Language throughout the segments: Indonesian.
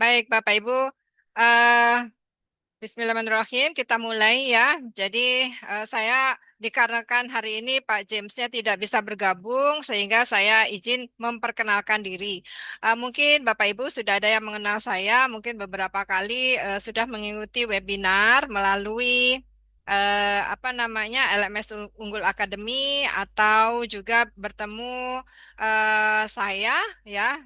Baik, Bapak Ibu. eh Bismillahirrahmanirrahim. Kita mulai ya. Jadi saya dikarenakan hari ini Pak Jamesnya tidak bisa bergabung, sehingga saya izin memperkenalkan diri. Mungkin Bapak Ibu sudah ada yang mengenal saya, mungkin beberapa kali sudah mengikuti webinar melalui apa namanya LMS Unggul Academy atau juga bertemu saya ya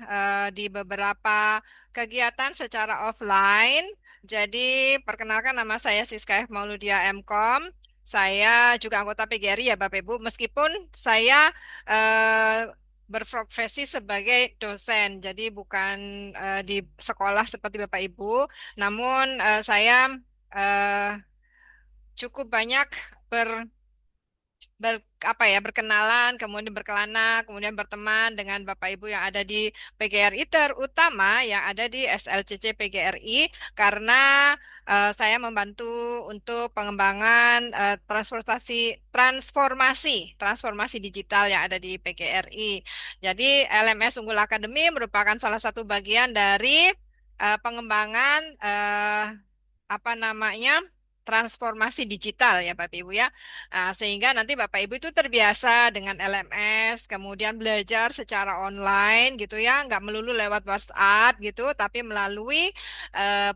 di beberapa kegiatan secara offline. Jadi, perkenalkan nama saya Siska F. Mauludia MKOM. Saya juga anggota PGRI ya Bapak Ibu, meskipun saya eh, berprofesi sebagai dosen, jadi bukan di sekolah seperti Bapak Ibu, namun saya eh, cukup banyak apa ya berkenalan, kemudian berkelana, kemudian berteman dengan Bapak Ibu yang ada di PGRI, terutama yang ada di SLCC PGRI, karena saya membantu untuk pengembangan transformasi digital yang ada di PGRI. Jadi LMS Unggul Academy merupakan salah satu bagian dari pengembangan apa namanya transformasi digital ya Bapak Ibu ya. Sehingga nanti Bapak Ibu itu terbiasa dengan LMS, kemudian belajar secara online gitu ya, nggak melulu lewat WhatsApp gitu, tapi melalui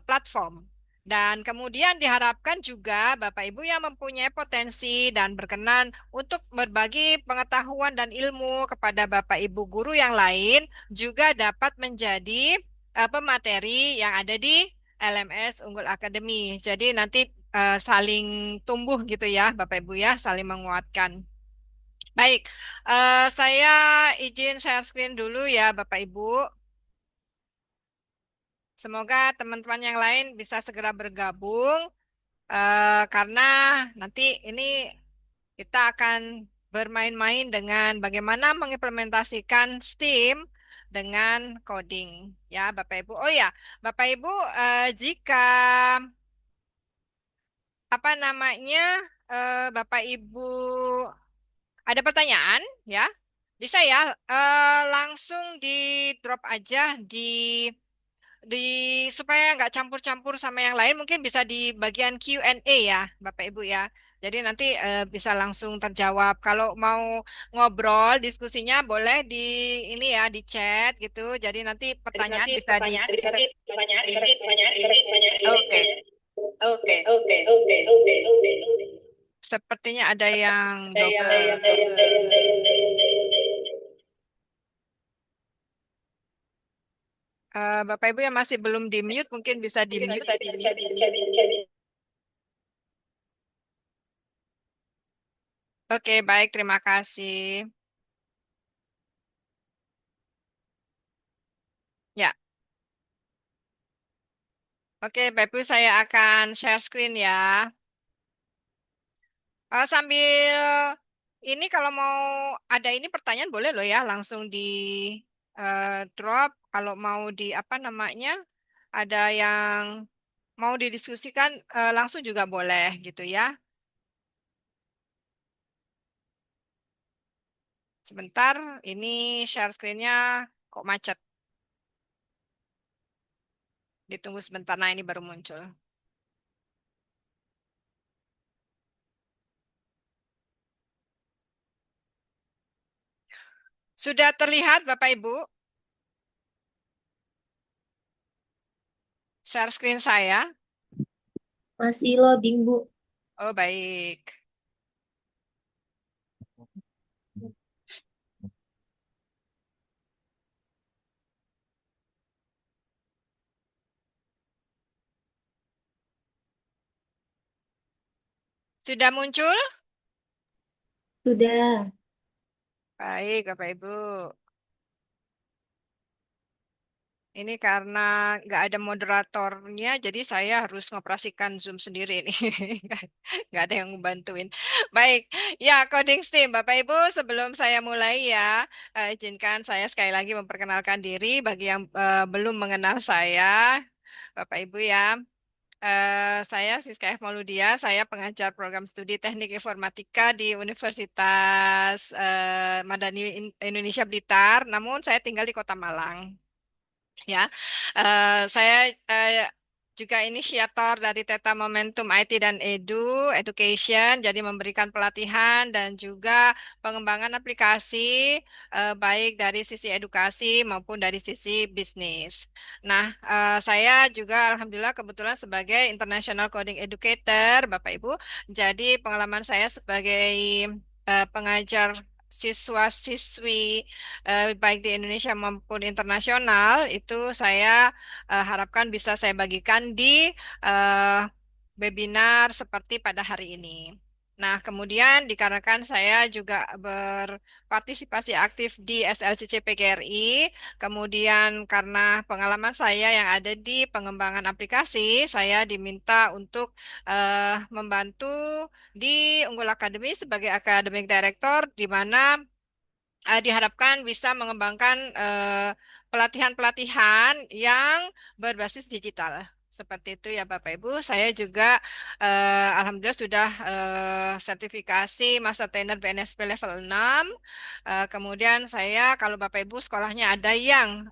platform. Dan kemudian diharapkan juga Bapak Ibu yang mempunyai potensi dan berkenan untuk berbagi pengetahuan dan ilmu kepada Bapak Ibu guru yang lain juga dapat menjadi pemateri yang ada di LMS Unggul Academy. Jadi nanti saling tumbuh gitu ya, Bapak Ibu ya, saling menguatkan. Baik, saya izin share screen dulu ya, Bapak Ibu. Semoga teman-teman yang lain bisa segera bergabung, karena nanti ini kita akan bermain-main dengan bagaimana mengimplementasikan STEAM dengan coding, ya, Bapak Ibu. Oh ya, Bapak Ibu, jika apa namanya Bapak Ibu ada pertanyaan ya bisa ya langsung di drop aja di supaya nggak campur-campur sama yang lain, mungkin bisa di bagian Q&A ya Bapak Ibu ya, jadi nanti bisa langsung terjawab. Kalau mau ngobrol diskusinya boleh di ini ya di chat gitu, jadi nanti pertanyaan bisa di oke. Sepertinya ada yang double. Bapak Ibu yang masih belum di mute mungkin bisa di mute. Oke, baik, terima kasih. Ya, oke, Bapak Ibu saya akan share screen ya. Sambil ini kalau mau ada ini pertanyaan boleh loh ya, langsung di drop. Kalau mau di apa namanya, ada yang mau didiskusikan langsung juga boleh gitu ya. Sebentar, ini share screen-nya kok macet. Ditunggu sebentar, nah ini baru muncul. Sudah terlihat Bapak Ibu share screen saya? Masih loading, Bu. Oh baik. Sudah muncul? Sudah. Baik Bapak Ibu. Ini karena nggak ada moderatornya, jadi saya harus ngoperasikan Zoom sendiri ini. Nggak ada yang membantuin. Baik, ya coding STEAM. Bapak Ibu, sebelum saya mulai ya, izinkan saya sekali lagi memperkenalkan diri bagi yang belum mengenal saya, Bapak Ibu ya. Saya Siska F. Mauludia, saya pengajar program studi Teknik Informatika di Universitas Madani Indonesia Blitar, namun saya tinggal di Kota Malang. Ya. Saya juga inisiator dari Teta Momentum IT dan Education, jadi memberikan pelatihan dan juga pengembangan aplikasi baik dari sisi edukasi maupun dari sisi bisnis. Nah, saya juga alhamdulillah kebetulan sebagai International Coding Educator, Bapak Ibu. Jadi pengalaman saya sebagai pengajar siswa-siswi baik di Indonesia maupun internasional itu saya harapkan bisa saya bagikan di eh, webinar seperti pada hari ini. Nah, kemudian dikarenakan saya juga berpartisipasi aktif di SLCC PGRI, kemudian karena pengalaman saya yang ada di pengembangan aplikasi, saya diminta untuk membantu di Unggul Academy sebagai Academic Director, di mana diharapkan bisa mengembangkan pelatihan-pelatihan yang berbasis digital. Seperti itu ya Bapak Ibu. Saya juga alhamdulillah sudah sertifikasi Master Trainer BNSP level 6. Kemudian saya kalau Bapak Ibu sekolahnya ada yang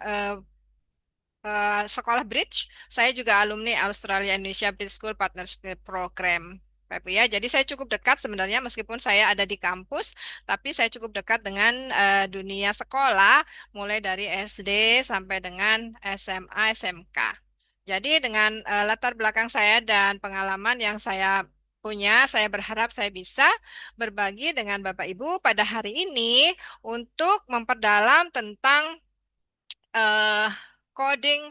sekolah Bridge, saya juga alumni Australia Indonesia Bridge School Partnership Program. Bapak Ibu ya, jadi saya cukup dekat sebenarnya meskipun saya ada di kampus, tapi saya cukup dekat dengan dunia sekolah, mulai dari SD sampai dengan SMA, SMK. Jadi dengan latar belakang saya dan pengalaman yang saya punya, saya berharap saya bisa berbagi dengan Bapak Ibu pada hari ini untuk memperdalam tentang eh coding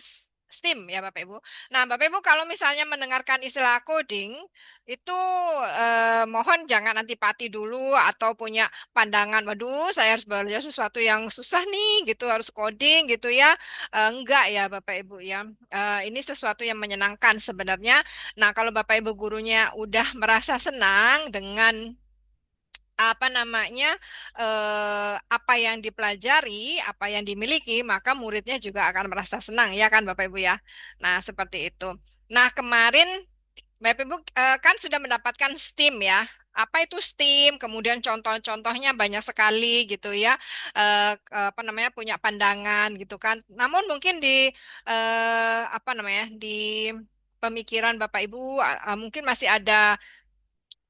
STEAM ya Bapak Ibu. Nah, Bapak Ibu kalau misalnya mendengarkan istilah coding itu mohon jangan antipati dulu atau punya pandangan, waduh, saya harus belajar sesuatu yang susah nih gitu, harus coding gitu ya. Enggak ya Bapak Ibu ya. Ini sesuatu yang menyenangkan sebenarnya. Nah, kalau Bapak Ibu gurunya udah merasa senang dengan apa namanya apa yang dipelajari, apa yang dimiliki, maka muridnya juga akan merasa senang ya kan Bapak Ibu ya. Nah, seperti itu. Nah, kemarin Bapak Ibu kan sudah mendapatkan STEAM ya. Apa itu STEAM? Kemudian contoh-contohnya banyak sekali gitu ya. Apa namanya punya pandangan gitu kan. Namun mungkin di apa namanya di pemikiran Bapak Ibu mungkin masih ada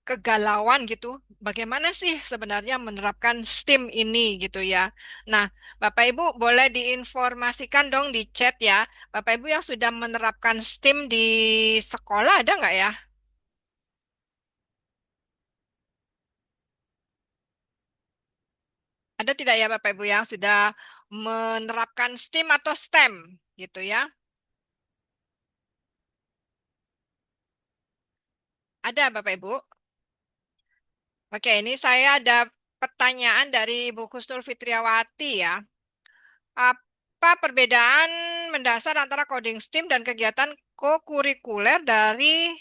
kegalauan gitu. Bagaimana sih sebenarnya menerapkan STEAM ini gitu ya. Nah, Bapak Ibu boleh diinformasikan dong di chat ya. Bapak Ibu yang sudah menerapkan STEAM di sekolah ada nggak ya? Ada tidak ya Bapak Ibu yang sudah menerapkan STEAM atau STEM gitu ya? Ada Bapak Ibu? Oke, ini saya ada pertanyaan dari Ibu Kusnul Fitriawati ya. Apa perbedaan mendasar antara coding STEAM dan kegiatan kokurikuler dari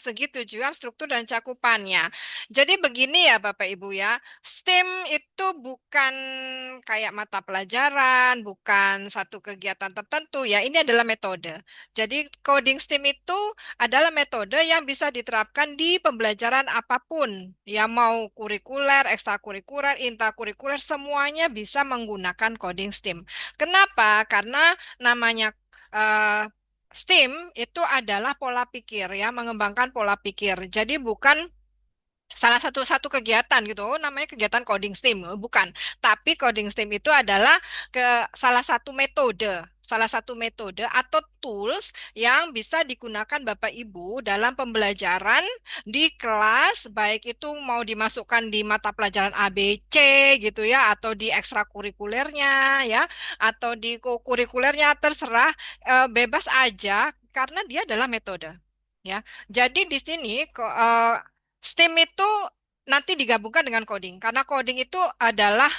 segi tujuan, struktur, dan cakupannya? Jadi begini ya Bapak Ibu ya, STEAM itu bukan kayak mata pelajaran, bukan satu kegiatan tertentu ya, ini adalah metode. Jadi coding STEAM itu adalah metode yang bisa diterapkan di pembelajaran apapun, yang mau kurikuler, ekstrakurikuler, intrakurikuler, semuanya bisa menggunakan coding STEAM. Kenapa? Karena namanya eh, STEAM itu adalah pola pikir ya, mengembangkan pola pikir. Jadi bukan salah satu kegiatan gitu. Oh, namanya kegiatan coding STEAM. Oh, bukan. Tapi coding STEAM itu adalah salah satu metode. Salah satu metode atau tools yang bisa digunakan Bapak Ibu dalam pembelajaran di kelas, baik itu mau dimasukkan di mata pelajaran A, B, C gitu ya, atau di ekstrakurikulernya ya, atau di kurikulernya terserah, bebas aja karena dia adalah metode. Ya, jadi di sini STEAM itu nanti digabungkan dengan coding karena coding itu adalah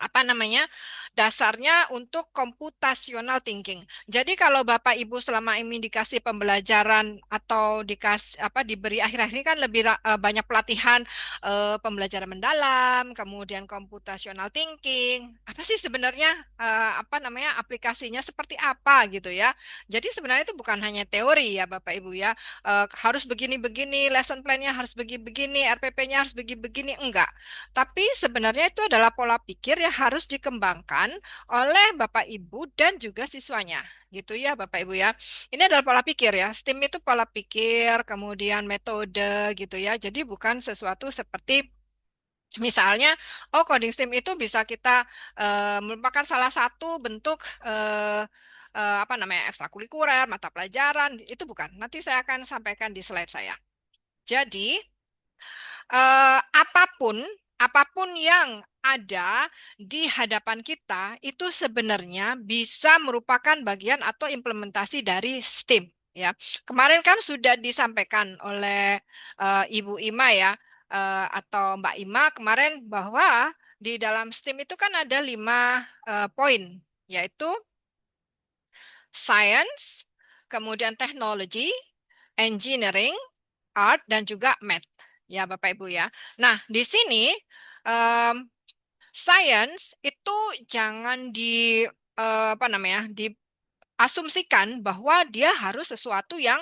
apa namanya dasarnya untuk computational thinking. Jadi kalau Bapak Ibu selama ini dikasih pembelajaran atau dikasih apa diberi akhir-akhir ini kan lebih banyak pelatihan pembelajaran mendalam, kemudian computational thinking. Apa sih sebenarnya apa namanya aplikasinya seperti apa gitu ya. Jadi sebenarnya itu bukan hanya teori ya Bapak Ibu ya. Harus begini-begini, lesson plan-nya harus begini-begini, RPP-nya harus begini-begini, enggak. Tapi sebenarnya itu adalah pola pikir yang harus dikembangkan dilakukan oleh Bapak Ibu dan juga siswanya. Gitu ya Bapak Ibu ya. Ini adalah pola pikir ya. STEAM itu pola pikir, kemudian metode gitu ya. Jadi bukan sesuatu seperti misalnya, oh coding STEAM itu bisa kita merupakan salah satu bentuk apa namanya ekstrakurikuler, mata pelajaran. Itu bukan. Nanti saya akan sampaikan di slide saya. Jadi, apapun yang ada di hadapan kita itu sebenarnya bisa merupakan bagian atau implementasi dari STEAM ya. Kemarin kan sudah disampaikan oleh Ibu Ima ya atau Mbak Ima kemarin bahwa di dalam STEAM itu kan ada 5 poin yaitu science, kemudian technology, engineering, art dan juga math. Ya, Bapak Ibu ya. Nah, di sini em, science itu jangan apa namanya? Diasumsikan bahwa dia harus sesuatu yang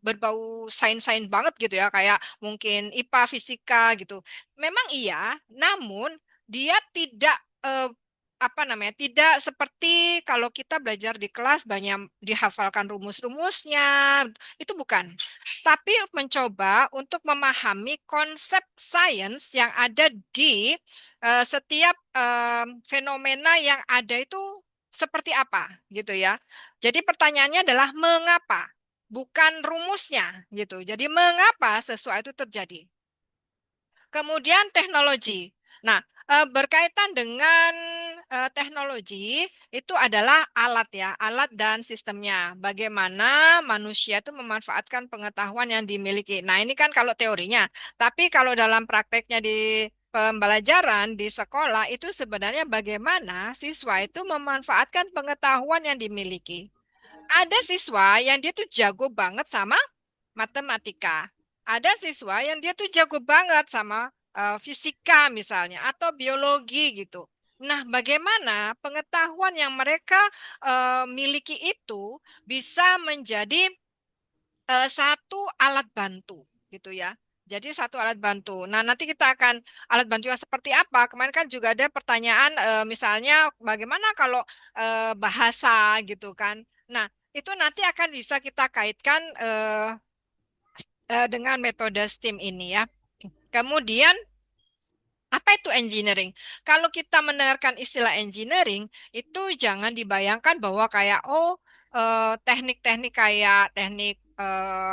berbau sains-sains banget gitu ya, kayak mungkin IPA, fisika gitu. Memang iya, namun dia tidak apa namanya, tidak seperti kalau kita belajar di kelas banyak dihafalkan rumus-rumusnya, itu bukan. Tapi mencoba untuk memahami konsep sains yang ada di setiap fenomena yang ada itu seperti apa gitu ya. Jadi pertanyaannya adalah mengapa, bukan rumusnya gitu. Jadi mengapa sesuatu itu terjadi. Kemudian teknologi. Nah, berkaitan dengan teknologi itu adalah alat ya, alat dan sistemnya. Bagaimana manusia itu memanfaatkan pengetahuan yang dimiliki. Nah, ini kan kalau teorinya. Tapi kalau dalam prakteknya di pembelajaran di sekolah itu sebenarnya bagaimana siswa itu memanfaatkan pengetahuan yang dimiliki. Ada siswa yang dia tuh jago banget sama matematika. Ada siswa yang dia tuh jago banget sama fisika misalnya atau biologi gitu. Nah, bagaimana pengetahuan yang mereka miliki itu bisa menjadi satu alat bantu gitu ya. Jadi satu alat bantu. Nah, nanti kita akan alat bantu yang seperti apa? Kemarin kan juga ada pertanyaan misalnya bagaimana kalau bahasa gitu kan. Nah, itu nanti akan bisa kita kaitkan dengan metode STEAM ini ya. Kemudian, apa itu engineering? Kalau kita mendengarkan istilah engineering, itu jangan dibayangkan bahwa kayak, oh, teknik-teknik kayak teknik,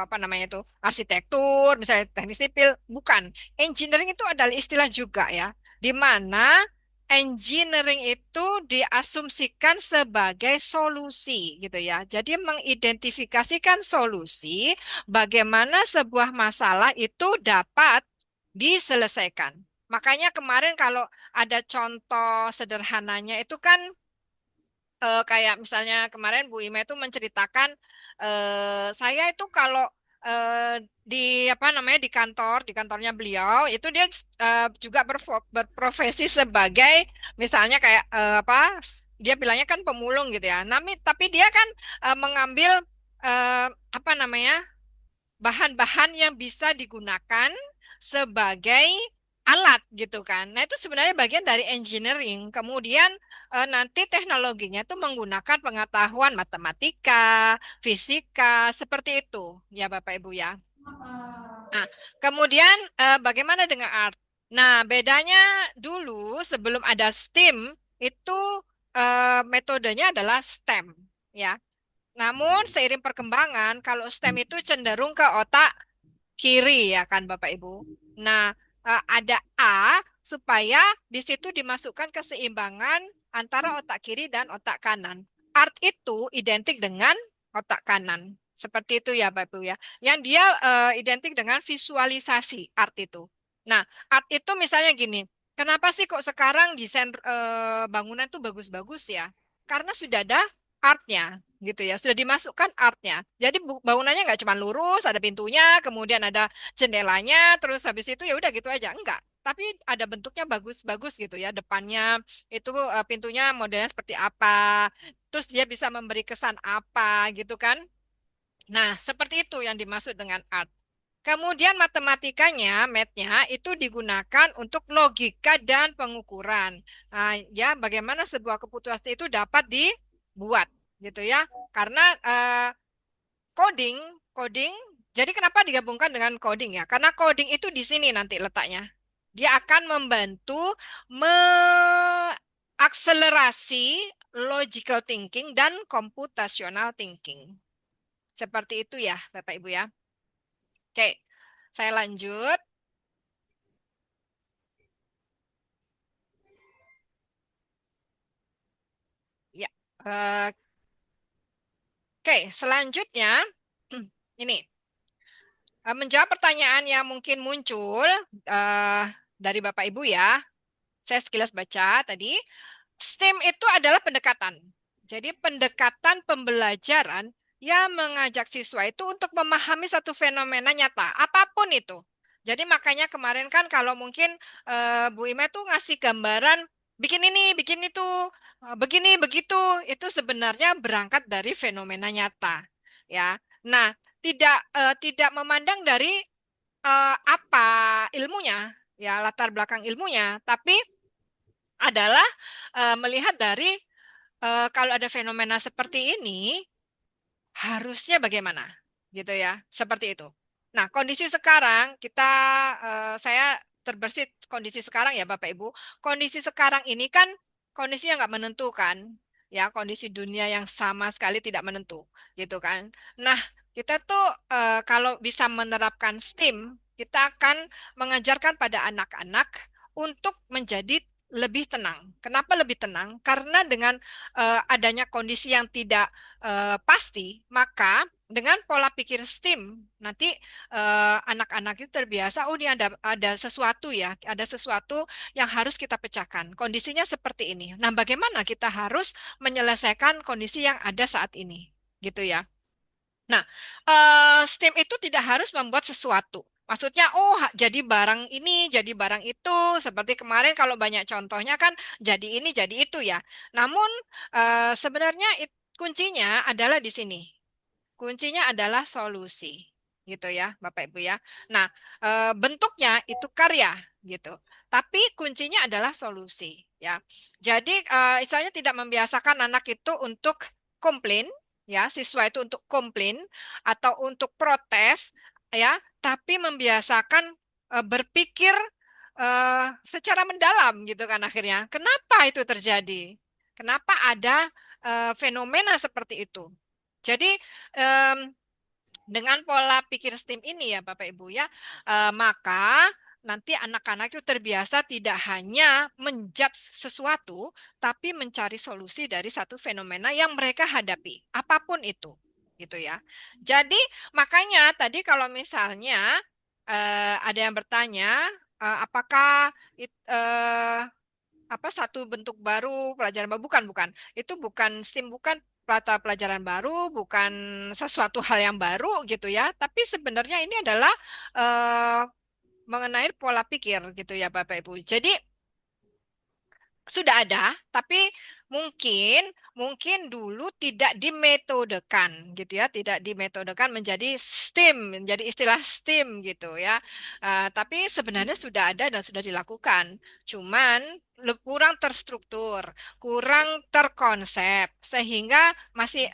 apa namanya itu, arsitektur, misalnya teknik sipil. Bukan. Engineering itu adalah istilah juga ya, di mana engineering itu diasumsikan sebagai solusi gitu ya. Jadi mengidentifikasikan solusi bagaimana sebuah masalah itu dapat diselesaikan. Makanya kemarin kalau ada contoh sederhananya itu kan kayak misalnya kemarin Bu Ima itu menceritakan saya itu kalau di apa namanya di kantornya beliau itu dia juga berprofesi sebagai misalnya kayak apa dia bilangnya kan pemulung gitu ya. Tapi dia kan mengambil eh, apa namanya bahan-bahan yang bisa digunakan sebagai alat gitu kan. Nah, itu sebenarnya bagian dari engineering. Kemudian nanti teknologinya itu menggunakan pengetahuan matematika, fisika, seperti itu ya Bapak Ibu ya. Nah, kemudian bagaimana dengan art? Nah, bedanya dulu sebelum ada STEAM itu metodenya adalah STEM ya. Namun seiring perkembangan, kalau STEM itu cenderung ke otak kiri ya kan Bapak Ibu. Nah, ada A supaya di situ dimasukkan keseimbangan antara otak kiri dan otak kanan. Art itu identik dengan otak kanan. Seperti itu ya Bapak Ibu ya. Yang dia identik dengan visualisasi art itu. Nah, art itu misalnya gini, kenapa sih kok sekarang desain bangunan tuh bagus-bagus ya? Karena sudah ada artnya gitu ya sudah dimasukkan artnya jadi bangunannya nggak cuma lurus ada pintunya kemudian ada jendelanya terus habis itu ya udah gitu aja enggak tapi ada bentuknya bagus-bagus gitu ya depannya itu pintunya modelnya seperti apa terus dia bisa memberi kesan apa gitu kan nah seperti itu yang dimaksud dengan art. Kemudian matematikanya, mathnya itu digunakan untuk logika dan pengukuran. Nah, ya, bagaimana sebuah keputusan itu dapat dibuat, gitu ya? Karena coding, coding. Jadi kenapa digabungkan dengan coding ya? Karena coding itu di sini nanti letaknya. Dia akan membantu mengakselerasi logical thinking dan computational thinking. Seperti itu ya, Bapak Ibu ya. Oke, saya lanjut. Ya, eh, oke, selanjutnya ini menjawab pertanyaan yang mungkin muncul eh, dari Bapak Ibu ya. Saya sekilas baca tadi. STEM itu adalah pendekatan. Jadi pendekatan pembelajaran yang mengajak siswa itu untuk memahami satu fenomena nyata, apapun itu. Jadi makanya kemarin kan kalau mungkin Bu Ima tuh ngasih gambaran bikin ini, bikin itu, begini, begitu, itu sebenarnya berangkat dari fenomena nyata, ya. Nah, tidak memandang dari apa ilmunya, ya latar belakang ilmunya, tapi adalah melihat dari kalau ada fenomena seperti ini harusnya bagaimana, gitu ya, seperti itu. Nah, kondisi sekarang saya terbersit kondisi sekarang ya Bapak Ibu. Kondisi sekarang ini kan kondisinya nggak menentukan, ya kondisi dunia yang sama sekali tidak menentu, gitu kan. Nah, kita tuh kalau bisa menerapkan STEAM, kita akan mengajarkan pada anak-anak untuk menjadi lebih tenang. Kenapa lebih tenang? Karena dengan adanya kondisi yang tidak pasti, maka dengan pola pikir STEAM, nanti anak-anak itu terbiasa, oh ini ada sesuatu ya, ada sesuatu yang harus kita pecahkan. Kondisinya seperti ini. Nah, bagaimana kita harus menyelesaikan kondisi yang ada saat ini, gitu ya. Nah, STEAM itu tidak harus membuat sesuatu. Maksudnya, oh jadi barang ini, jadi barang itu. Seperti kemarin kalau banyak contohnya kan jadi ini, jadi itu ya. Namun sebenarnya kuncinya adalah di sini. Kuncinya adalah solusi, gitu ya, Bapak Ibu ya. Nah, bentuknya itu karya, gitu. Tapi kuncinya adalah solusi, ya. Jadi, istilahnya tidak membiasakan anak itu untuk komplain, ya, siswa itu untuk komplain atau untuk protes, ya, tapi membiasakan berpikir secara mendalam, gitu kan akhirnya. Kenapa itu terjadi? Kenapa ada fenomena seperti itu? Jadi em, dengan pola pikir STEAM ini ya Bapak Ibu ya, maka nanti anak-anak itu terbiasa tidak hanya menjudge sesuatu, tapi mencari solusi dari satu fenomena yang mereka hadapi, apapun itu, gitu ya. Jadi makanya tadi kalau misalnya ada yang bertanya, apakah apa satu bentuk baru pelajaran baru bukan itu bukan STEAM bukan pelajaran baru bukan sesuatu hal yang baru gitu ya tapi sebenarnya ini adalah eh, mengenai pola pikir gitu ya Bapak Ibu jadi sudah ada, tapi mungkin mungkin dulu tidak dimetodekan gitu ya, tidak dimetodekan menjadi STEAM, menjadi istilah STEAM gitu ya. Tapi sebenarnya sudah ada dan sudah dilakukan. Cuman kurang terstruktur, kurang terkonsep sehingga masih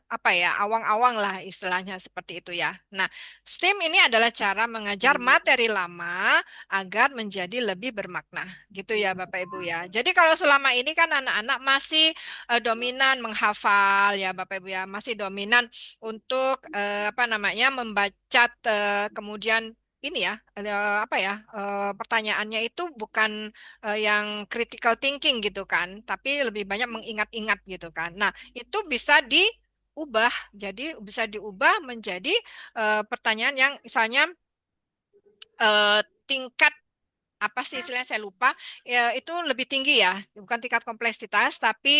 apa ya, awang-awang lah istilahnya seperti itu ya. Nah, STEAM ini adalah cara mengajar materi lama agar menjadi lebih bermakna. Gitu ya Bapak Ibu ya. Jadi kalau selama ini kan anak-anak masih dominan menghafal ya Bapak Ibu ya, masih dominan untuk apa namanya membaca kemudian ini ya apa ya pertanyaannya itu bukan yang critical thinking gitu kan, tapi lebih banyak mengingat-ingat gitu kan. Nah, itu bisa diubah. Jadi bisa diubah menjadi pertanyaan yang misalnya tingkat apa sih istilahnya saya lupa ya, itu lebih tinggi ya bukan tingkat kompleksitas tapi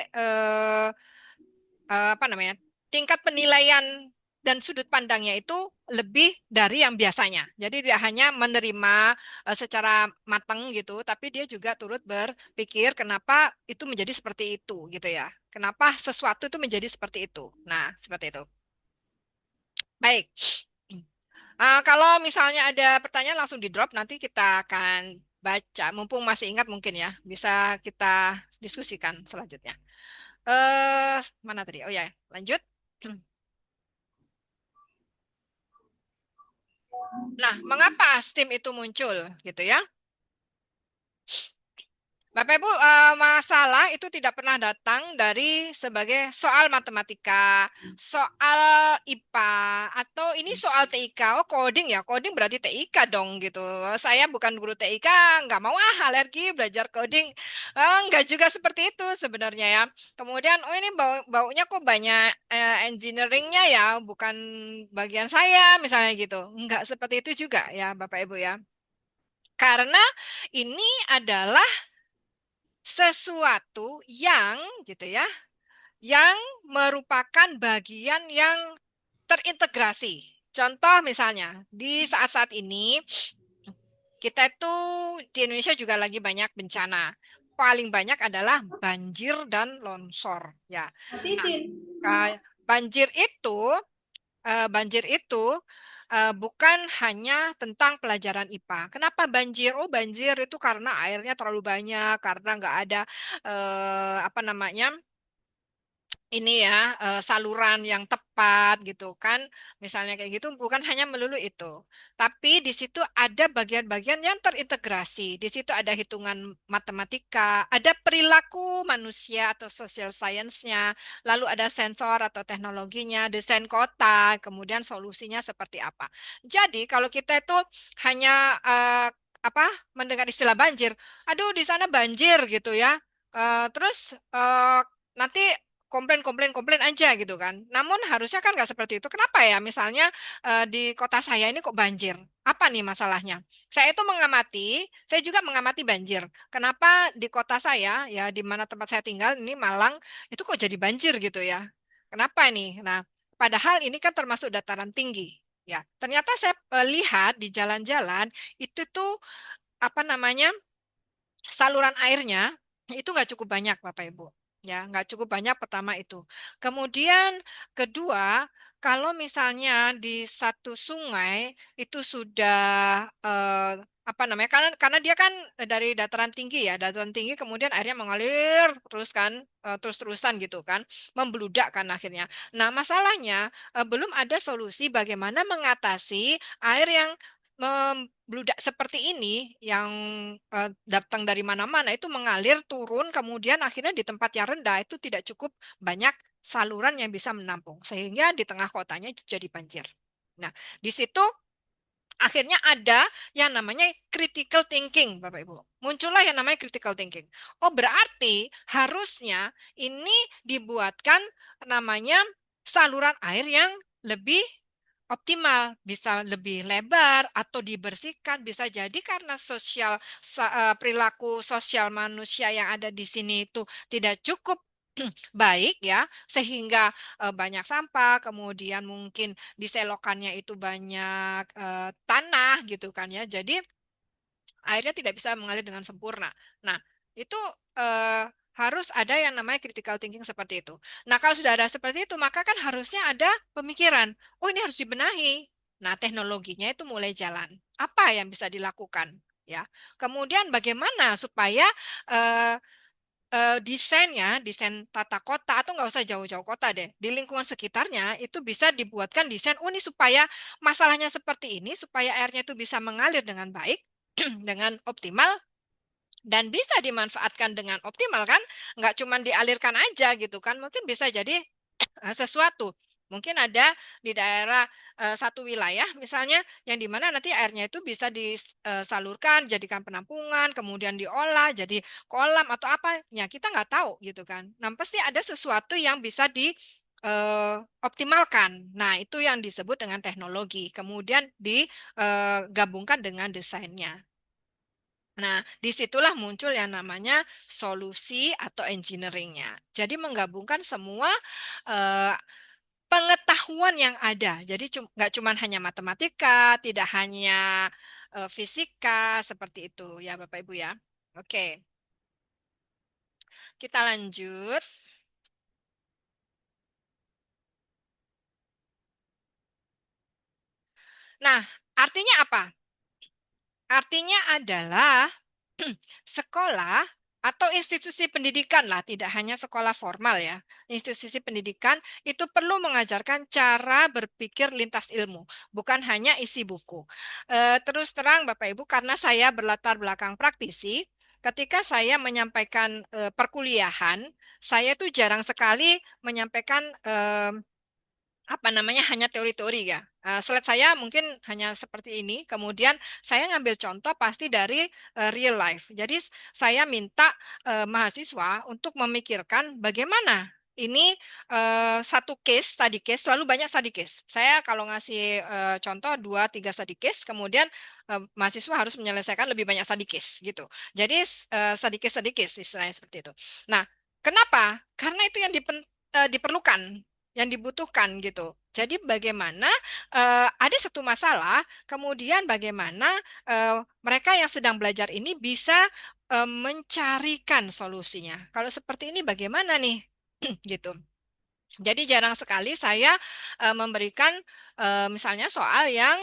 eh, apa namanya tingkat penilaian dan sudut pandangnya itu lebih dari yang biasanya jadi tidak hanya menerima secara matang gitu tapi dia juga turut berpikir kenapa itu menjadi seperti itu gitu ya kenapa sesuatu itu menjadi seperti itu nah seperti itu baik. Kalau misalnya ada pertanyaan langsung di drop, nanti kita akan baca. Mumpung masih ingat mungkin ya, bisa kita diskusikan selanjutnya. Eh, Mana tadi? Oh ya, lanjut. Nah, mengapa STEAM itu muncul, gitu ya? Bapak Ibu, masalah itu tidak pernah datang dari sebagai soal matematika, soal IPA, atau ini soal TIK. Oh, coding ya, coding berarti TIK dong gitu. Saya bukan guru TIK, nggak mau alergi belajar coding. Nggak juga seperti itu sebenarnya ya. Kemudian, oh ini baunya kok banyak engineeringnya ya, bukan bagian saya misalnya gitu. Nggak seperti itu juga ya Bapak Ibu ya. Karena ini adalah sesuatu yang gitu ya, yang merupakan bagian yang terintegrasi. Contoh misalnya, di saat-saat ini kita itu di Indonesia juga lagi banyak bencana. Paling banyak adalah banjir dan longsor, ya. Nah, banjir itu banjir itu bukan hanya tentang pelajaran IPA. Kenapa banjir? Oh, banjir itu karena airnya terlalu banyak, karena nggak ada apa namanya ini ya saluran yang tepat gitu kan. Misalnya kayak gitu bukan hanya melulu itu. Tapi di situ ada bagian-bagian yang terintegrasi. Di situ ada hitungan matematika, ada perilaku manusia atau social science-nya, lalu ada sensor atau teknologinya, desain kota, kemudian solusinya seperti apa. Jadi kalau kita itu hanya apa mendengar istilah banjir, aduh di sana banjir gitu ya. Terus nanti komplain aja gitu kan. Namun harusnya kan nggak seperti itu. Kenapa ya? Misalnya di kota saya ini kok banjir? Apa nih masalahnya? Saya itu mengamati, saya juga mengamati banjir. Kenapa di kota saya, ya di mana tempat saya tinggal ini Malang, itu kok jadi banjir gitu ya? Kenapa ini? Nah, padahal ini kan termasuk dataran tinggi. Ya, ternyata saya lihat di jalan-jalan itu tuh apa namanya? Saluran airnya itu nggak cukup banyak Bapak Ibu. Ya, nggak cukup banyak pertama itu. Kemudian kedua, kalau misalnya di satu sungai itu sudah apa namanya? Karena dia kan dari dataran tinggi ya, dataran tinggi kemudian airnya mengalir terus kan, terus-terusan gitu kan, membludak kan akhirnya. Nah, masalahnya belum ada solusi bagaimana mengatasi air yang membludak seperti ini yang datang dari mana-mana itu mengalir turun kemudian akhirnya di tempat yang rendah itu tidak cukup banyak saluran yang bisa menampung sehingga di tengah kotanya itu jadi banjir. Nah, di situ akhirnya ada yang namanya critical thinking, Bapak Ibu. Muncullah yang namanya critical thinking. Oh, berarti harusnya ini dibuatkan namanya saluran air yang lebih optimal, bisa lebih lebar atau dibersihkan, bisa jadi karena perilaku sosial manusia yang ada di sini itu tidak cukup baik ya, sehingga banyak sampah, kemudian mungkin di selokannya itu banyak tanah gitu kan ya. Jadi airnya tidak bisa mengalir dengan sempurna. Nah, itu eh, harus ada yang namanya critical thinking seperti itu. Nah, kalau sudah ada seperti itu, maka kan harusnya ada pemikiran, oh ini harus dibenahi. Nah, teknologinya itu mulai jalan. Apa yang bisa dilakukan? Ya, kemudian bagaimana supaya eh, desain tata kota atau nggak usah jauh-jauh kota deh, di lingkungan sekitarnya itu bisa dibuatkan desain, oh ini supaya masalahnya seperti ini, supaya airnya itu bisa mengalir dengan baik, dengan optimal, dan bisa dimanfaatkan dengan optimal kan, nggak cuma dialirkan aja gitu kan, mungkin bisa jadi sesuatu. Mungkin ada di daerah satu wilayah misalnya yang dimana nanti airnya itu bisa disalurkan, jadikan penampungan, kemudian diolah jadi kolam atau apa, ya kita nggak tahu gitu kan. Nah pasti ada sesuatu yang bisa dioptimalkan. Nah itu yang disebut dengan teknologi. Kemudian digabungkan dengan desainnya. Nah, disitulah muncul yang namanya solusi atau engineeringnya. Jadi menggabungkan semua eh, pengetahuan yang ada. Jadi nggak cuma hanya matematika, tidak hanya fisika seperti itu ya Bapak Ibu ya. Oke, kita lanjut. Nah, artinya apa? Artinya adalah sekolah atau institusi pendidikan lah, tidak hanya sekolah formal ya. Institusi pendidikan itu perlu mengajarkan cara berpikir lintas ilmu, bukan hanya isi buku. Terus terang Bapak Ibu, karena saya berlatar belakang praktisi, ketika saya menyampaikan perkuliahan, saya tuh jarang sekali menyampaikan apa namanya hanya teori-teori ya. Slide saya mungkin hanya seperti ini. Kemudian saya ngambil contoh pasti dari real life. Jadi saya minta mahasiswa untuk memikirkan bagaimana ini satu case, study case, selalu banyak study case. Saya kalau ngasih contoh dua tiga study case, kemudian mahasiswa harus menyelesaikan lebih banyak study case gitu. Jadi study case istilahnya seperti itu. Nah, kenapa? Karena itu yang diperlukan yang dibutuhkan gitu. Jadi bagaimana ada satu masalah, kemudian bagaimana mereka yang sedang belajar ini bisa mencarikan solusinya. Kalau seperti ini bagaimana nih? Gitu. Jadi jarang sekali saya memberikan misalnya soal yang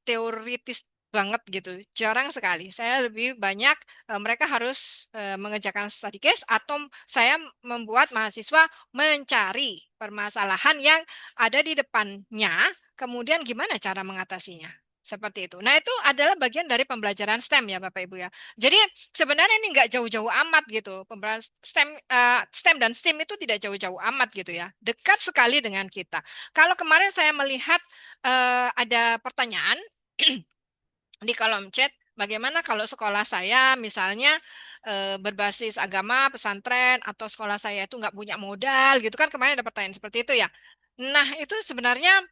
teoritis banget gitu. Jarang sekali. Saya lebih banyak mereka harus mengerjakan study case atau saya membuat mahasiswa mencari permasalahan yang ada di depannya, kemudian gimana cara mengatasinya. Seperti itu. Nah, itu adalah bagian dari pembelajaran STEM ya, Bapak Ibu ya. Jadi sebenarnya ini nggak jauh-jauh amat gitu. Pembelajaran STEM dan STEAM itu tidak jauh-jauh amat gitu ya. Dekat sekali dengan kita. Kalau kemarin saya melihat ada pertanyaan di kolom chat, bagaimana kalau sekolah saya misalnya berbasis agama, pesantren, atau sekolah saya itu nggak punya modal gitu kan kemarin ada pertanyaan seperti itu ya. Nah, itu sebenarnya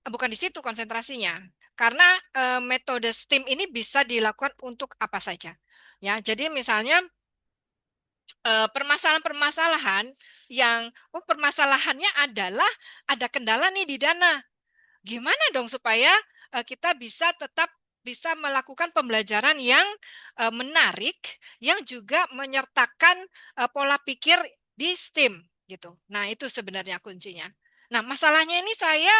bukan di situ konsentrasinya. Karena metode STEAM ini bisa dilakukan untuk apa saja. Ya, jadi misalnya permasalahan-permasalahan yang permasalahannya adalah ada kendala nih di dana. Gimana dong supaya kita bisa tetap bisa melakukan pembelajaran yang menarik, yang juga menyertakan pola pikir di STEAM gitu. Nah, itu sebenarnya kuncinya. Nah, masalahnya ini saya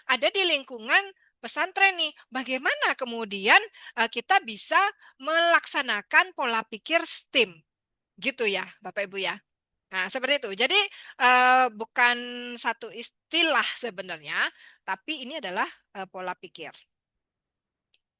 ada di lingkungan pesantren nih. Bagaimana kemudian kita bisa melaksanakan pola pikir STEAM gitu ya, Bapak Ibu ya. Nah, seperti itu. Jadi bukan satu istilah sebenarnya, tapi ini adalah pola pikir.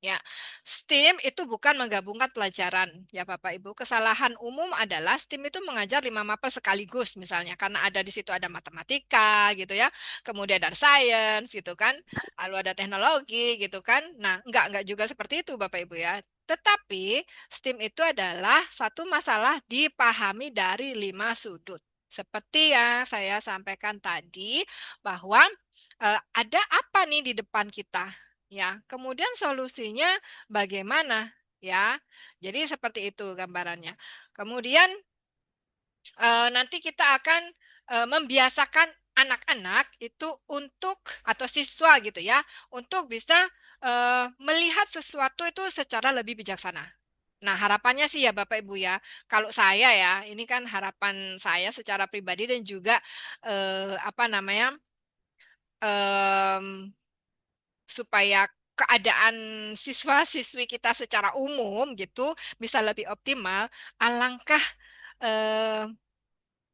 Ya, STEAM itu bukan menggabungkan pelajaran, ya Bapak Ibu. Kesalahan umum adalah STEAM itu mengajar 5 mapel sekaligus, misalnya karena ada di situ ada matematika, gitu ya, kemudian ada sains, gitu kan, lalu ada teknologi, gitu kan. Nah, enggak juga seperti itu, Bapak Ibu ya. Tetapi STEAM itu adalah satu masalah dipahami dari 5 sudut. Seperti yang saya sampaikan tadi, bahwa ada apa nih di depan kita? Ya, kemudian solusinya bagaimana? Ya, jadi seperti itu gambarannya. Kemudian nanti kita akan membiasakan anak-anak itu untuk atau siswa gitu ya, untuk bisa melihat sesuatu itu secara lebih bijaksana. Nah, harapannya sih ya Bapak Ibu ya, kalau saya ya, ini kan harapan saya secara pribadi dan juga apa namanya, em, supaya keadaan siswa-siswi kita secara umum gitu bisa lebih optimal, alangkah eh,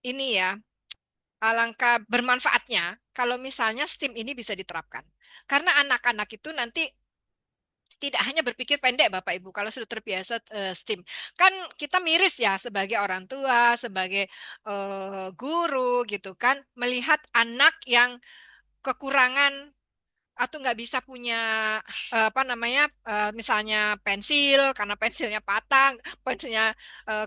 ini ya, alangkah bermanfaatnya kalau misalnya STEAM ini bisa diterapkan. Karena anak-anak itu nanti tidak hanya berpikir pendek Bapak Ibu kalau sudah terbiasa STEAM. Kan kita miris ya sebagai orang tua, sebagai guru gitu kan, melihat anak yang kekurangan atau nggak bisa punya apa namanya misalnya pensil karena pensilnya patah, pensilnya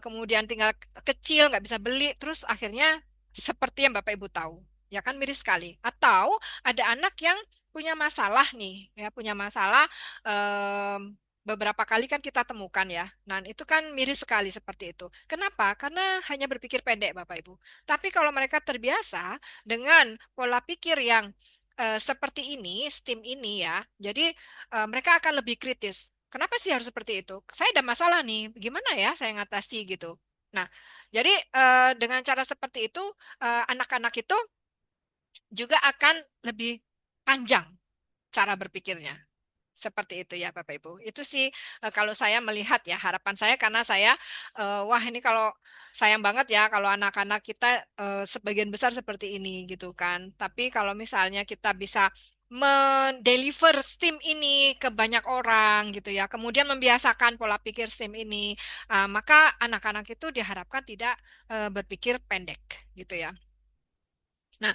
kemudian tinggal kecil nggak bisa beli, terus akhirnya seperti yang Bapak Ibu tahu, ya kan miris sekali. Atau ada anak yang punya masalah nih, ya punya masalah beberapa kali kan kita temukan ya. Nah, itu kan miris sekali seperti itu. Kenapa? Karena hanya berpikir pendek Bapak Ibu. Tapi kalau mereka terbiasa dengan pola pikir yang seperti ini, STEAM ini ya. Jadi mereka akan lebih kritis. Kenapa sih harus seperti itu? Saya ada masalah nih, gimana ya saya ngatasi gitu. Nah, jadi dengan cara seperti itu anak-anak itu juga akan lebih panjang cara berpikirnya. Seperti itu ya Bapak Ibu. Itu sih kalau saya melihat ya harapan saya karena saya wah ini kalau sayang banget ya kalau anak-anak kita sebagian besar seperti ini gitu kan. Tapi kalau misalnya kita bisa mendeliver STEAM ini ke banyak orang gitu ya, kemudian membiasakan pola pikir STEAM ini, maka anak-anak itu diharapkan tidak berpikir pendek gitu ya. Nah,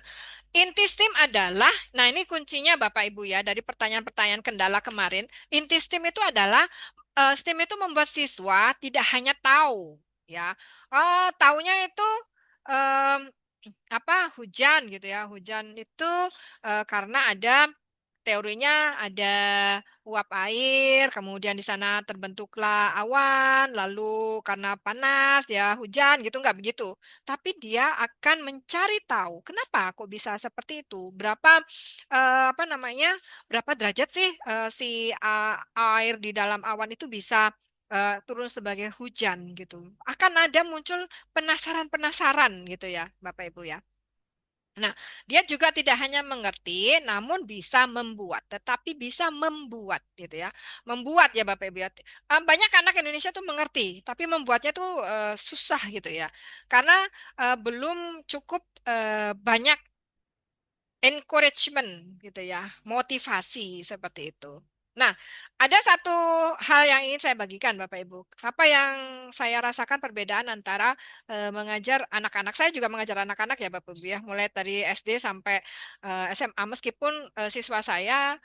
inti STEAM adalah, nah ini kuncinya Bapak Ibu ya, dari pertanyaan-pertanyaan kendala kemarin, inti STEAM itu adalah, STEAM itu membuat siswa tidak hanya tahu, ya, oh taunya itu em, apa hujan gitu ya, hujan itu karena ada teorinya ada uap air, kemudian di sana terbentuklah awan, lalu karena panas ya hujan gitu nggak begitu. Tapi dia akan mencari tahu kenapa kok bisa seperti itu, berapa apa namanya, berapa derajat sih si air di dalam awan itu bisa turun sebagai hujan gitu. Akan ada muncul penasaran-penasaran gitu ya, Bapak Ibu ya. Nah, dia juga tidak hanya mengerti, namun bisa membuat, tetapi bisa membuat, gitu ya. Membuat ya Bapak Ibu. Ya. Banyak anak Indonesia tuh mengerti, tapi membuatnya tuh susah gitu ya. Karena belum cukup banyak encouragement gitu ya, motivasi seperti itu. Nah, ada satu hal yang ingin saya bagikan Bapak Ibu. Apa yang saya rasakan perbedaan antara mengajar anak-anak. Saya juga mengajar anak-anak ya Bapak Ibu ya, mulai dari SD sampai SMA meskipun siswa saya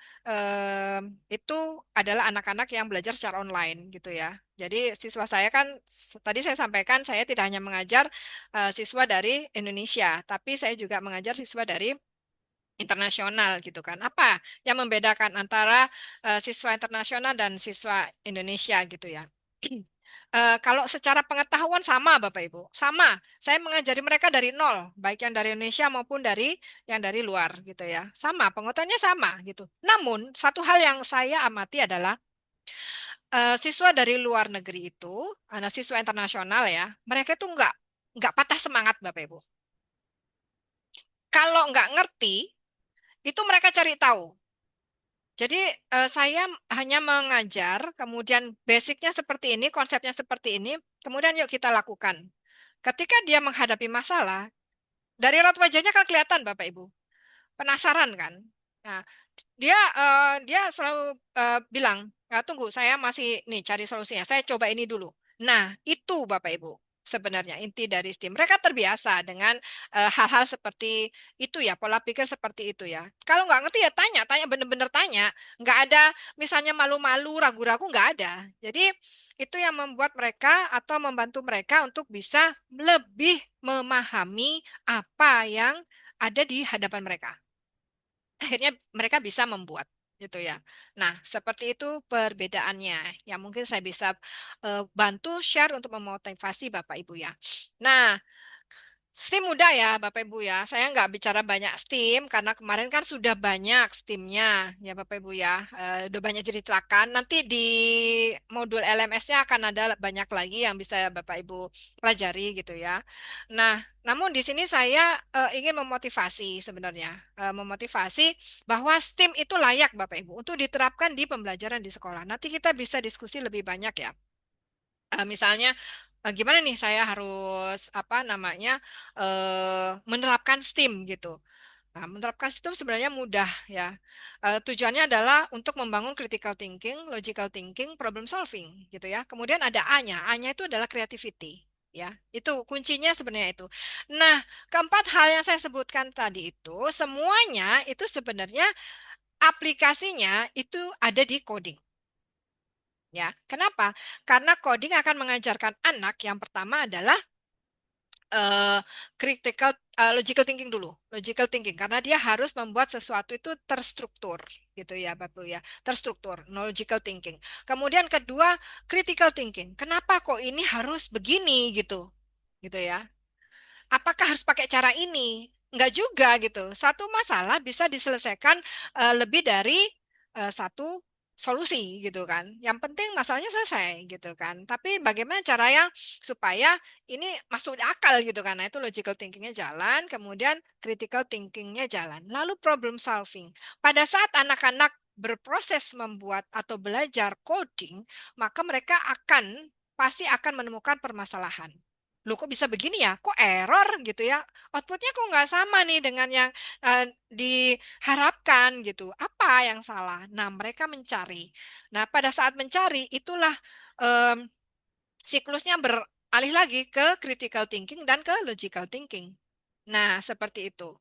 itu adalah anak-anak yang belajar secara online gitu ya. Jadi siswa saya kan tadi saya sampaikan saya tidak hanya mengajar siswa dari Indonesia, tapi saya juga mengajar siswa dari internasional gitu kan. Apa yang membedakan antara siswa internasional dan siswa Indonesia gitu ya? Kalau secara pengetahuan sama Bapak Ibu, sama. Saya mengajari mereka dari nol, baik yang dari Indonesia maupun dari yang dari luar gitu ya. Sama, pengetahuannya sama gitu. Namun satu hal yang saya amati adalah siswa dari luar negeri itu, anak siswa internasional ya, mereka itu nggak patah semangat Bapak Ibu. Kalau nggak ngerti, itu mereka cari tahu. Jadi saya hanya mengajar, kemudian basicnya seperti ini, konsepnya seperti ini, kemudian yuk kita lakukan. Ketika dia menghadapi masalah, dari raut wajahnya kan kelihatan Bapak Ibu, penasaran kan. Nah, dia selalu bilang, tunggu saya masih nih cari solusinya. Saya coba ini dulu. Nah, itu Bapak Ibu sebenarnya inti dari STEAM. Mereka terbiasa dengan hal-hal seperti itu ya, pola pikir seperti itu ya. Kalau nggak ngerti ya tanya, tanya bener-bener tanya. Nggak ada misalnya malu-malu, ragu-ragu nggak ada. Jadi itu yang membuat mereka atau membantu mereka untuk bisa lebih memahami apa yang ada di hadapan mereka, akhirnya mereka bisa membuat gitu ya. Nah, seperti itu perbedaannya. Yang mungkin saya bisa bantu share untuk memotivasi Bapak Ibu ya. Nah, STEAM mudah ya Bapak Ibu ya. Saya nggak bicara banyak STEAM karena kemarin kan sudah banyak STEAM-nya ya Bapak Ibu ya. Udah banyak ceritakan. Nanti di modul LMS-nya akan ada banyak lagi yang bisa Bapak Ibu pelajari gitu ya. Nah, namun di sini saya ingin memotivasi sebenarnya. Memotivasi bahwa STEAM itu layak Bapak Ibu untuk diterapkan di pembelajaran di sekolah. Nanti kita bisa diskusi lebih banyak ya. Misalnya gimana nih saya harus apa namanya menerapkan STEAM gitu. Nah, menerapkan STEAM sebenarnya mudah ya. Tujuannya adalah untuk membangun critical thinking, logical thinking, problem solving gitu ya. Kemudian ada A-nya. A-nya itu adalah creativity ya. Itu kuncinya sebenarnya itu. Nah, keempat hal yang saya sebutkan tadi itu semuanya itu sebenarnya aplikasinya itu ada di coding. Ya, kenapa? Karena coding akan mengajarkan anak yang pertama adalah eh, critical logical thinking dulu, logical thinking karena dia harus membuat sesuatu itu terstruktur gitu ya, Bapak ya, terstruktur, no logical thinking. Kemudian kedua, critical thinking. Kenapa kok ini harus begini gitu? Gitu ya. Apakah harus pakai cara ini? Enggak juga gitu. Satu masalah bisa diselesaikan lebih dari satu solusi gitu kan. Yang penting masalahnya selesai gitu kan. Tapi bagaimana cara yang supaya ini masuk di akal gitu kan. Nah, itu logical thinkingnya jalan, kemudian critical thinkingnya jalan. Lalu problem solving. Pada saat anak-anak berproses membuat atau belajar coding, maka mereka pasti akan menemukan permasalahan. Loh kok bisa begini ya? Kok error gitu ya? Outputnya kok nggak sama nih dengan yang diharapkan gitu. Apa yang salah? Nah, mereka mencari. Nah, pada saat mencari itulah em, siklusnya beralih lagi ke critical thinking dan ke logical thinking. Nah, seperti itu.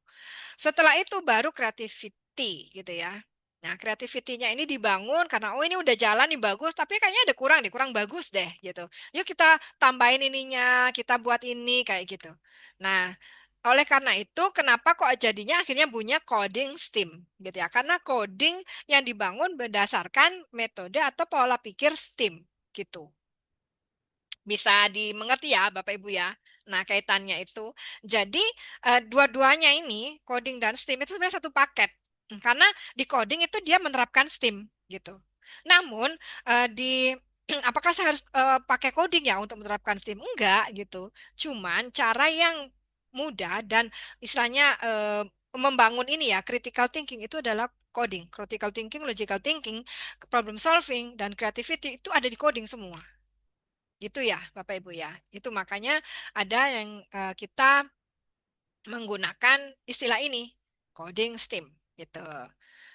Setelah itu baru creativity gitu ya. Nah, creativity-nya ini dibangun karena oh ini udah jalan nih bagus, tapi kayaknya ada kurang nih, kurang bagus deh gitu. Yuk kita tambahin ininya, kita buat ini kayak gitu. Nah, oleh karena itu kenapa kok jadinya akhirnya punya coding STEAM gitu ya? Karena coding yang dibangun berdasarkan metode atau pola pikir STEAM gitu. Bisa dimengerti ya, Bapak Ibu ya. Nah, kaitannya itu. Jadi, dua-duanya ini, coding dan STEAM itu sebenarnya satu paket. Karena di coding itu dia menerapkan STEAM gitu. Namun, di apakah saya harus pakai coding ya untuk menerapkan STEAM? Enggak gitu. Cuman cara yang mudah dan istilahnya membangun ini ya, critical thinking itu adalah coding. Critical thinking, logical thinking, problem solving, dan creativity itu ada di coding semua. Gitu ya, Bapak Ibu ya. Itu makanya ada yang kita menggunakan istilah ini, coding STEAM gitu.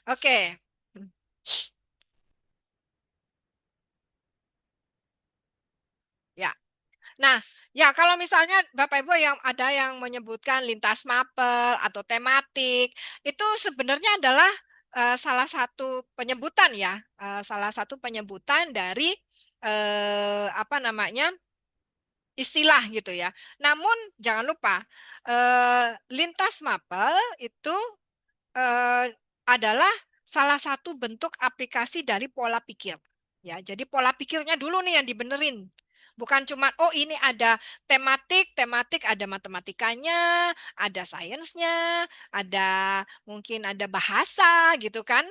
Oke. Ya. Nah, ya kalau misalnya Bapak Ibu yang ada yang menyebutkan lintas mapel atau tematik, itu sebenarnya adalah salah satu penyebutan ya, salah satu penyebutan dari apa namanya? Istilah gitu ya. Namun jangan lupa lintas mapel itu eh, adalah salah satu bentuk aplikasi dari pola pikir. Ya, jadi pola pikirnya dulu nih yang dibenerin. Bukan cuma oh ini ada tematik ada matematikanya, ada sainsnya, ada mungkin ada bahasa gitu kan.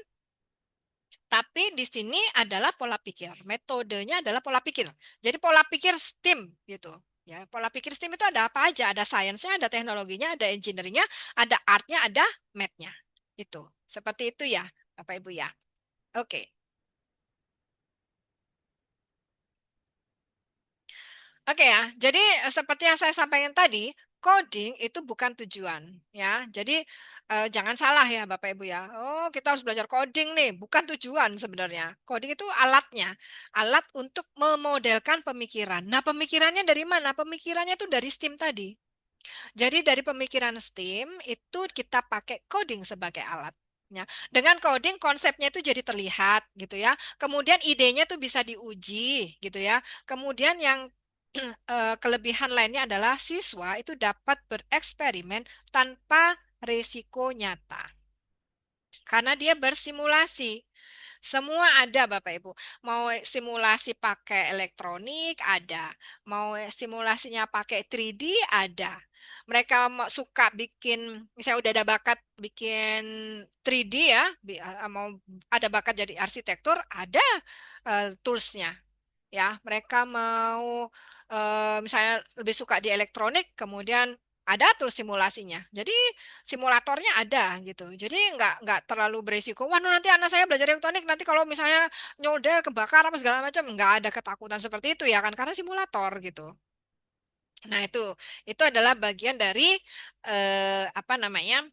Tapi di sini adalah pola pikir. Metodenya adalah pola pikir. Jadi pola pikir STEAM gitu. Ya, pola pikir STEAM itu ada apa aja? Ada sainsnya, ada teknologinya, ada engineeringnya, ada artnya, ada mathnya. Itu. Seperti itu ya, Bapak Ibu ya. Oke. Oke ya, jadi seperti yang saya sampaikan tadi, coding itu bukan tujuan ya. Jadi jangan salah ya Bapak Ibu ya. Oh, kita harus belajar coding nih, bukan tujuan sebenarnya. Coding itu alatnya, alat untuk memodelkan pemikiran. Nah, pemikirannya dari mana? Pemikirannya itu dari STEAM tadi. Jadi dari pemikiran STEAM itu kita pakai coding sebagai alat. Ya. Dengan coding konsepnya itu jadi terlihat gitu ya. Kemudian idenya tuh bisa diuji gitu ya. Kemudian yang kelebihan lainnya adalah siswa itu dapat bereksperimen tanpa risiko nyata. Karena dia bersimulasi. Semua ada Bapak Ibu. Mau simulasi pakai elektronik ada. Mau simulasinya pakai 3D ada. Mereka suka bikin, misalnya udah ada bakat bikin 3D ya, mau ada bakat jadi arsitektur, ada toolsnya ya mereka mau misalnya lebih suka di elektronik kemudian ada tuh simulasinya jadi simulatornya ada gitu jadi nggak terlalu berisiko wah nanti anak saya belajar elektronik nanti kalau misalnya nyolder kebakar apa segala macam nggak ada ketakutan seperti itu ya kan karena simulator gitu nah itu adalah bagian dari apa namanya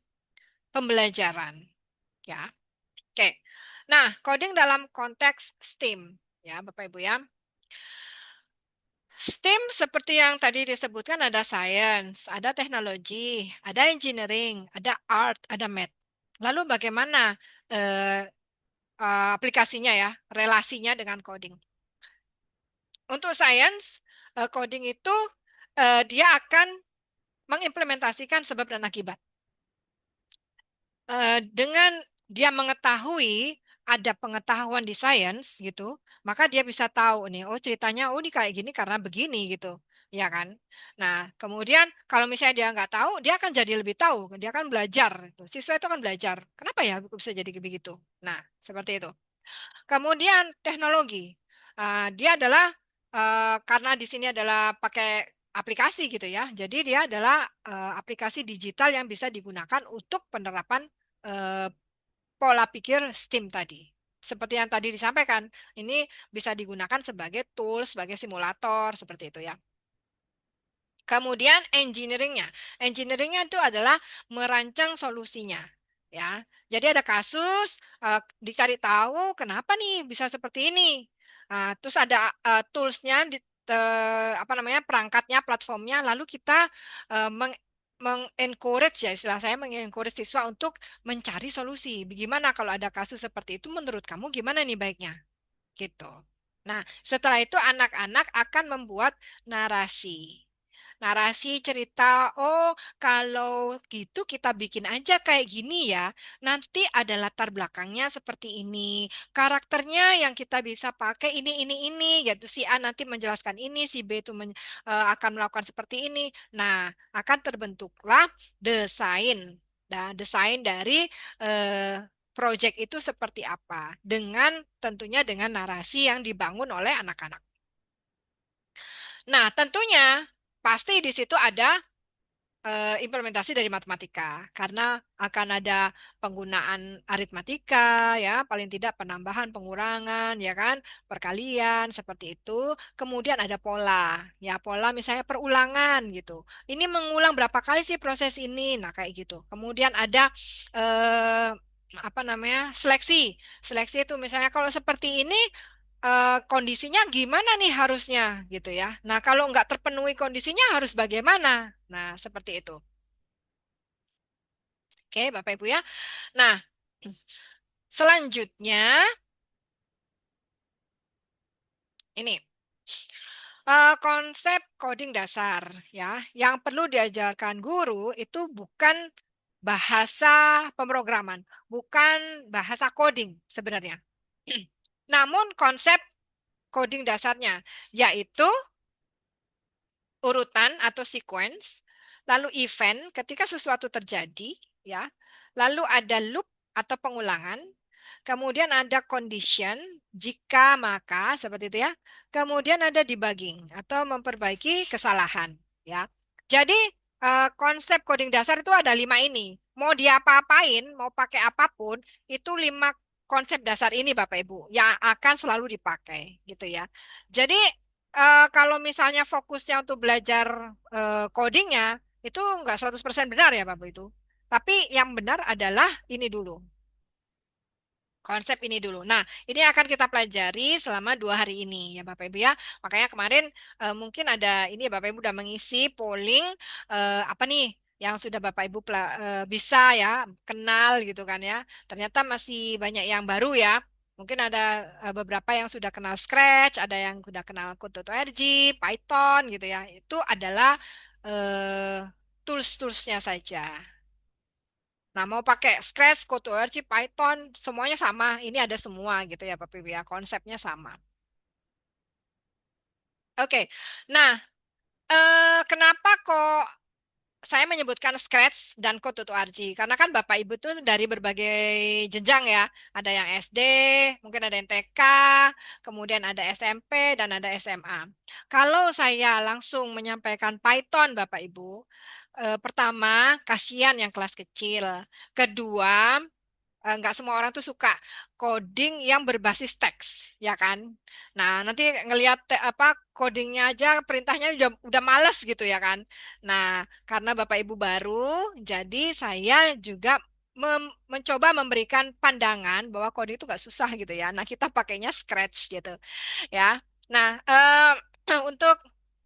pembelajaran ya oke nah coding dalam konteks STEAM ya Bapak Ibu ya STEAM seperti yang tadi disebutkan ada science, ada teknologi, ada engineering, ada art, ada math. Lalu bagaimana eh, aplikasinya ya, relasinya dengan coding? Untuk science, coding itu dia akan mengimplementasikan sebab dan akibat. Dengan dia mengetahui ada pengetahuan di sains gitu, maka dia bisa tahu nih, oh ceritanya, oh ini kayak gini karena begini gitu, ya kan? Nah, kemudian kalau misalnya dia nggak tahu, dia akan jadi lebih tahu, dia akan belajar. Siswa itu akan belajar. Kenapa ya bisa jadi begitu? Nah, seperti itu. Kemudian teknologi. Dia adalah karena di sini adalah pakai aplikasi gitu ya. Jadi dia adalah aplikasi digital yang bisa digunakan untuk penerapan eh, pola pikir STEAM tadi. Seperti yang tadi disampaikan, ini bisa digunakan sebagai tools, sebagai simulator, seperti itu ya. Kemudian engineeringnya. Engineeringnya itu adalah merancang solusinya. Ya, jadi ada kasus, dicari tahu kenapa nih bisa seperti ini. Terus ada toolsnya, apa namanya perangkatnya, platformnya. Lalu kita mengencourage ya istilah saya mengencourage siswa untuk mencari solusi. Bagaimana kalau ada kasus seperti itu? Menurut kamu gimana nih baiknya? Gitu. Nah, setelah itu anak-anak akan membuat narasi. Narasi cerita, oh kalau gitu kita bikin aja kayak gini ya. Nanti ada latar belakangnya seperti ini. Karakternya yang kita bisa pakai ini, gitu. Si A nanti menjelaskan ini, si B itu akan melakukan seperti ini. Nah, akan terbentuklah desain. Nah, desain dari eh, project itu seperti apa. Dengan tentunya dengan narasi yang dibangun oleh anak-anak. Nah, tentunya pasti di situ ada implementasi dari matematika karena akan ada penggunaan aritmatika ya paling tidak penambahan pengurangan ya kan perkalian seperti itu kemudian ada pola ya pola misalnya perulangan gitu ini mengulang berapa kali sih proses ini nah kayak gitu kemudian ada eh, apa namanya seleksi seleksi itu misalnya kalau seperti ini kondisinya gimana nih harusnya gitu ya. Nah, kalau nggak terpenuhi kondisinya harus bagaimana? Nah, seperti itu. Oke, Bapak Ibu ya. Nah, selanjutnya ini konsep coding dasar ya. Yang perlu diajarkan guru itu bukan bahasa pemrograman, bukan bahasa coding sebenarnya. Namun konsep coding dasarnya yaitu urutan atau sequence, lalu event ketika sesuatu terjadi, ya. Lalu ada loop atau pengulangan, kemudian ada condition jika maka seperti itu ya. Kemudian ada debugging atau memperbaiki kesalahan, ya. Jadi konsep coding dasar itu ada 5 ini. Mau diapa-apain, mau pakai apapun, itu 5 konsep dasar ini Bapak Ibu yang akan selalu dipakai, gitu ya. Jadi kalau misalnya fokusnya untuk belajar codingnya, itu nggak 100% benar ya Bapak itu. Tapi yang benar adalah ini dulu, konsep ini dulu. Nah, ini akan kita pelajari selama 2 hari ini ya Bapak Ibu ya. Makanya kemarin mungkin ada ini ya, Bapak Ibu udah mengisi polling apa nih yang sudah Bapak Ibu bisa ya kenal gitu kan ya. Ternyata masih banyak yang baru ya. Mungkin ada beberapa yang sudah kenal Scratch, ada yang sudah kenal Code.org, Python gitu ya. Itu adalah tools-toolsnya saja. Nah, mau pakai Scratch, Code.org, Python, semuanya sama. Ini ada semua gitu ya, Pak Pibi ya. Konsepnya sama. Oke. Nah, kenapa kok saya menyebutkan Scratch dan Code.org? Karena kan Bapak Ibu tuh dari berbagai jenjang ya. Ada yang SD, mungkin ada yang TK, kemudian ada SMP, dan ada SMA. Kalau saya langsung menyampaikan Python, Bapak Ibu, pertama, kasihan yang kelas kecil. Kedua, nggak semua orang tuh suka coding yang berbasis teks, ya kan? Nah, nanti ngelihat apa codingnya aja perintahnya udah males gitu ya kan? Nah, karena Bapak Ibu baru, jadi saya juga mencoba memberikan pandangan bahwa coding itu nggak susah gitu ya. Nah, kita pakainya Scratch gitu ya. Nah, untuk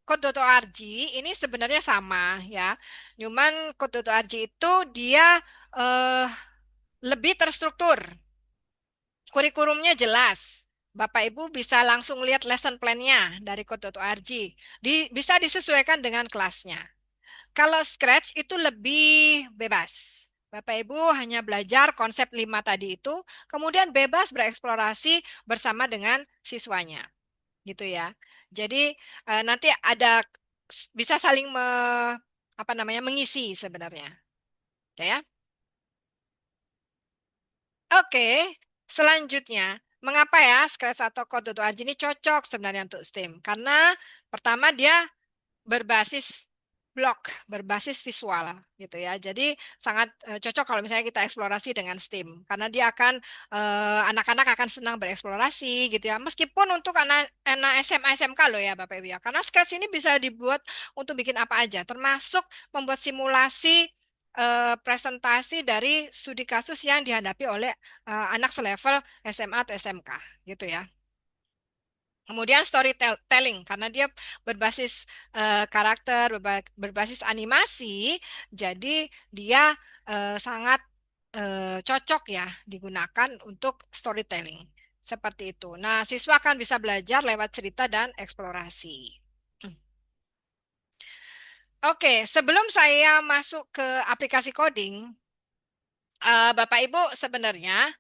Code.org ini sebenarnya sama ya. Cuman Code.org itu dia eh, lebih terstruktur. Kurikulumnya jelas. Bapak Ibu bisa langsung lihat lesson plan-nya dari Code.org. Bisa disesuaikan dengan kelasnya. Kalau Scratch itu lebih bebas. Bapak Ibu hanya belajar konsep 5 tadi itu, kemudian bebas bereksplorasi bersama dengan siswanya. Gitu ya. Jadi nanti ada bisa saling apa namanya mengisi sebenarnya. Ya. Oke, selanjutnya. Mengapa ya Scratch atau Code.org ini cocok sebenarnya untuk STEAM? Karena pertama dia berbasis blog, berbasis visual gitu ya. Jadi sangat cocok kalau misalnya kita eksplorasi dengan STEAM karena dia akan anak-anak akan senang bereksplorasi gitu ya. Meskipun untuk anak SMA SMK loh ya Bapak Ibu ya. Karena Scratch ini bisa dibuat untuk bikin apa aja, termasuk membuat simulasi presentasi dari studi kasus yang dihadapi oleh anak selevel SMA atau SMK gitu ya. Kemudian storytelling karena dia berbasis karakter, berbasis animasi, jadi dia sangat cocok ya digunakan untuk storytelling seperti itu. Nah, siswa akan bisa belajar lewat cerita dan eksplorasi. Oke, sebelum saya masuk ke aplikasi coding, Bapak Ibu sebenarnya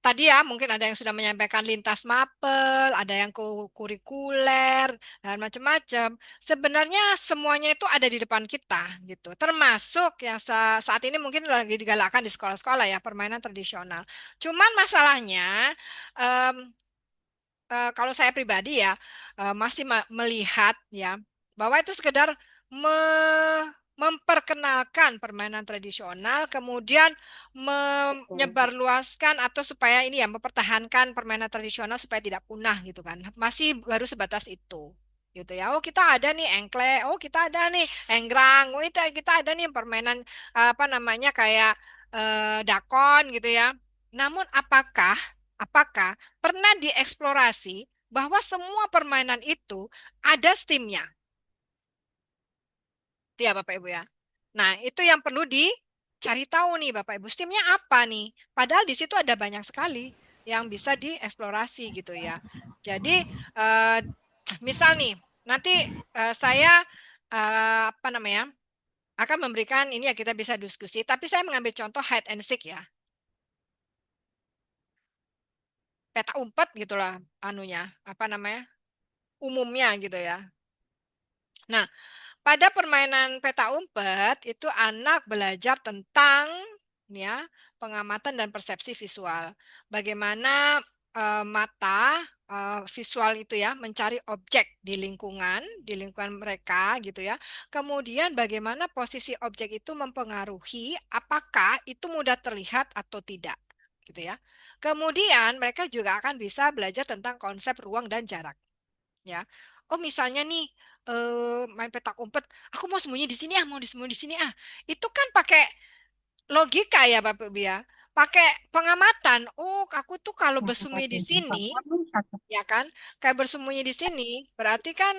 tadi ya, mungkin ada yang sudah menyampaikan lintas mapel, ada yang kurikuler, dan macam-macam. Sebenarnya semuanya itu ada di depan kita, gitu. Termasuk yang saat ini mungkin lagi digalakkan di sekolah-sekolah ya, permainan tradisional. Cuman masalahnya, em, kalau saya pribadi ya, masih melihat ya, bahwa itu sekedar memperkenalkan permainan tradisional, kemudian menyebarluaskan atau supaya ini ya mempertahankan permainan tradisional supaya tidak punah gitu kan. Masih baru sebatas itu. Gitu ya. Oh, kita ada nih engklek, oh kita ada nih enggrang, oh itu kita ada nih permainan apa namanya kayak dakon gitu ya. Namun apakah pernah dieksplorasi bahwa semua permainan itu ada Steam-nya? Ya, Bapak Ibu ya. Nah, itu yang perlu dicari tahu nih Bapak Ibu. Steam-nya apa nih? Padahal di situ ada banyak sekali yang bisa dieksplorasi gitu ya. Jadi, eh, misal nih, nanti saya apa namanya akan memberikan ini ya kita bisa diskusi. Tapi saya mengambil contoh hide and seek ya, peta umpet gitulah anunya, apa namanya umumnya gitu ya. Nah, pada permainan peta umpet itu anak belajar tentang ya pengamatan dan persepsi visual. Bagaimana mata visual itu ya mencari objek di lingkungan mereka gitu ya. Kemudian bagaimana posisi objek itu mempengaruhi apakah itu mudah terlihat atau tidak gitu ya. Kemudian mereka juga akan bisa belajar tentang konsep ruang dan jarak ya. Oh misalnya nih main petak umpet, aku mau sembunyi di sini mau disembunyi di sini Itu kan pakai logika ya Bapak Ibu ya. Pakai pengamatan. Oh, aku tuh kalau bersembunyi di sini, ya kan? Kayak bersembunyi di sini, berarti kan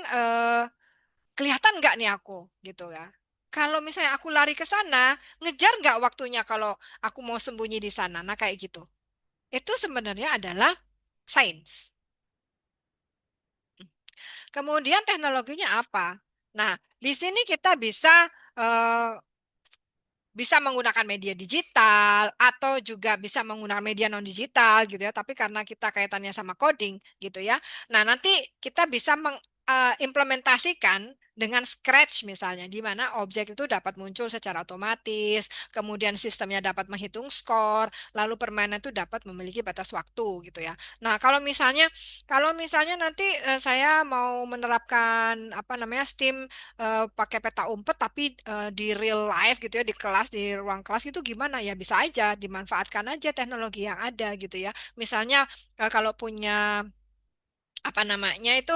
kelihatan nggak nih aku, gitu ya. Kalau misalnya aku lari ke sana, ngejar nggak waktunya kalau aku mau sembunyi di sana. Nah, kayak gitu. Itu sebenarnya adalah sains. Kemudian teknologinya apa? Nah, di sini kita eh, bisa menggunakan media digital atau juga bisa menggunakan media non digital gitu ya. Tapi karena kita kaitannya sama coding gitu ya. Nah, nanti kita bisa mengimplementasikan dengan Scratch misalnya, di mana objek itu dapat muncul secara otomatis, kemudian sistemnya dapat menghitung skor, lalu permainan itu dapat memiliki batas waktu gitu ya. Nah, kalau misalnya nanti saya mau menerapkan apa namanya Steam pakai peta umpet tapi di real life gitu ya di kelas di ruang kelas itu gimana ya bisa aja dimanfaatkan aja teknologi yang ada gitu ya misalnya kalau punya apa namanya itu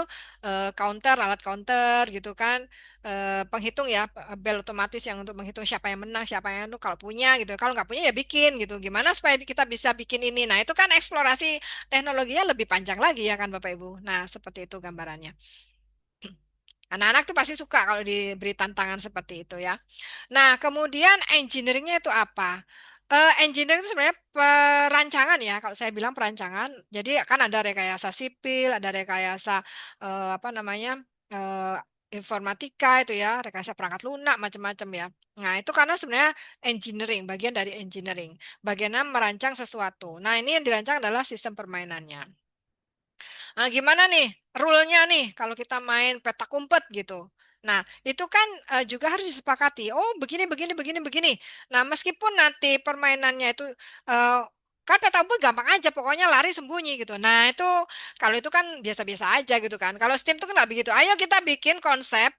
counter alat counter gitu kan penghitung ya bel otomatis yang untuk menghitung siapa yang menang siapa yang itu kalau punya gitu kalau nggak punya ya bikin gitu gimana supaya kita bisa bikin ini nah itu kan eksplorasi teknologinya lebih panjang lagi ya kan Bapak Ibu nah seperti itu gambarannya. Anak-anak tuh pasti suka kalau diberi tantangan seperti itu ya. Nah, kemudian engineeringnya itu apa? Engineering itu sebenarnya perancangan ya. Kalau saya bilang perancangan, jadi kan ada rekayasa sipil, ada rekayasa apa namanya eh, informatika itu ya, rekayasa perangkat lunak macam-macam ya. Nah, itu karena sebenarnya engineering, bagian dari engineering, bagian merancang sesuatu. Nah, ini yang dirancang adalah sistem permainannya. Nah, gimana nih rule-nya nih kalau kita main petak umpet gitu. Nah, itu kan juga harus disepakati. Oh, begini, begini, begini, begini. Nah, meskipun nanti permainannya itu Kan peta umpet gampang aja, pokoknya lari sembunyi gitu. Nah itu kalau itu kan biasa-biasa aja gitu kan. Kalau STEM itu kan nggak begitu. Ayo kita bikin konsep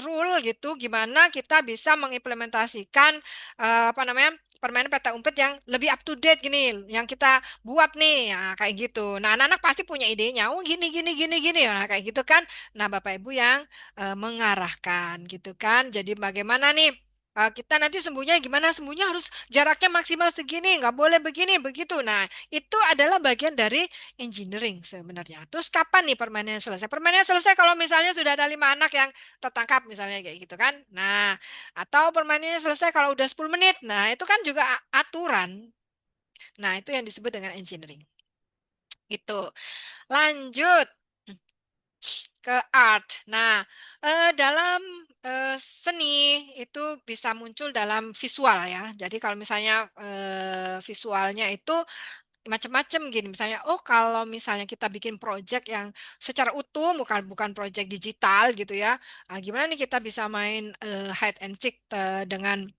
rule gitu, gimana kita bisa mengimplementasikan apa namanya permainan peta umpet yang lebih up to date gini, yang kita buat nih, nah, kayak gitu. Nah anak-anak pasti punya idenya. Oh gini gini gini gini, nah kayak gitu kan. Nah Bapak Ibu yang mengarahkan gitu kan. Jadi bagaimana nih? Kita nanti sembunyinya gimana? Sembunyinya harus jaraknya maksimal segini, nggak boleh begini, begitu. Nah, itu adalah bagian dari engineering sebenarnya. Terus kapan nih permainannya selesai? Permainannya selesai kalau misalnya sudah ada 5 anak yang tertangkap, misalnya kayak gitu kan. Nah, atau permainannya selesai kalau udah 10 menit. Nah, itu kan juga aturan. Nah, itu yang disebut dengan engineering. Gitu. Lanjut ke art. Nah, dalam seni itu bisa muncul dalam visual ya. Jadi kalau misalnya visualnya itu macam-macam gini, misalnya oh kalau misalnya kita bikin project yang secara utuh, bukan bukan project digital gitu ya, gimana nih kita bisa main hide and seek dengan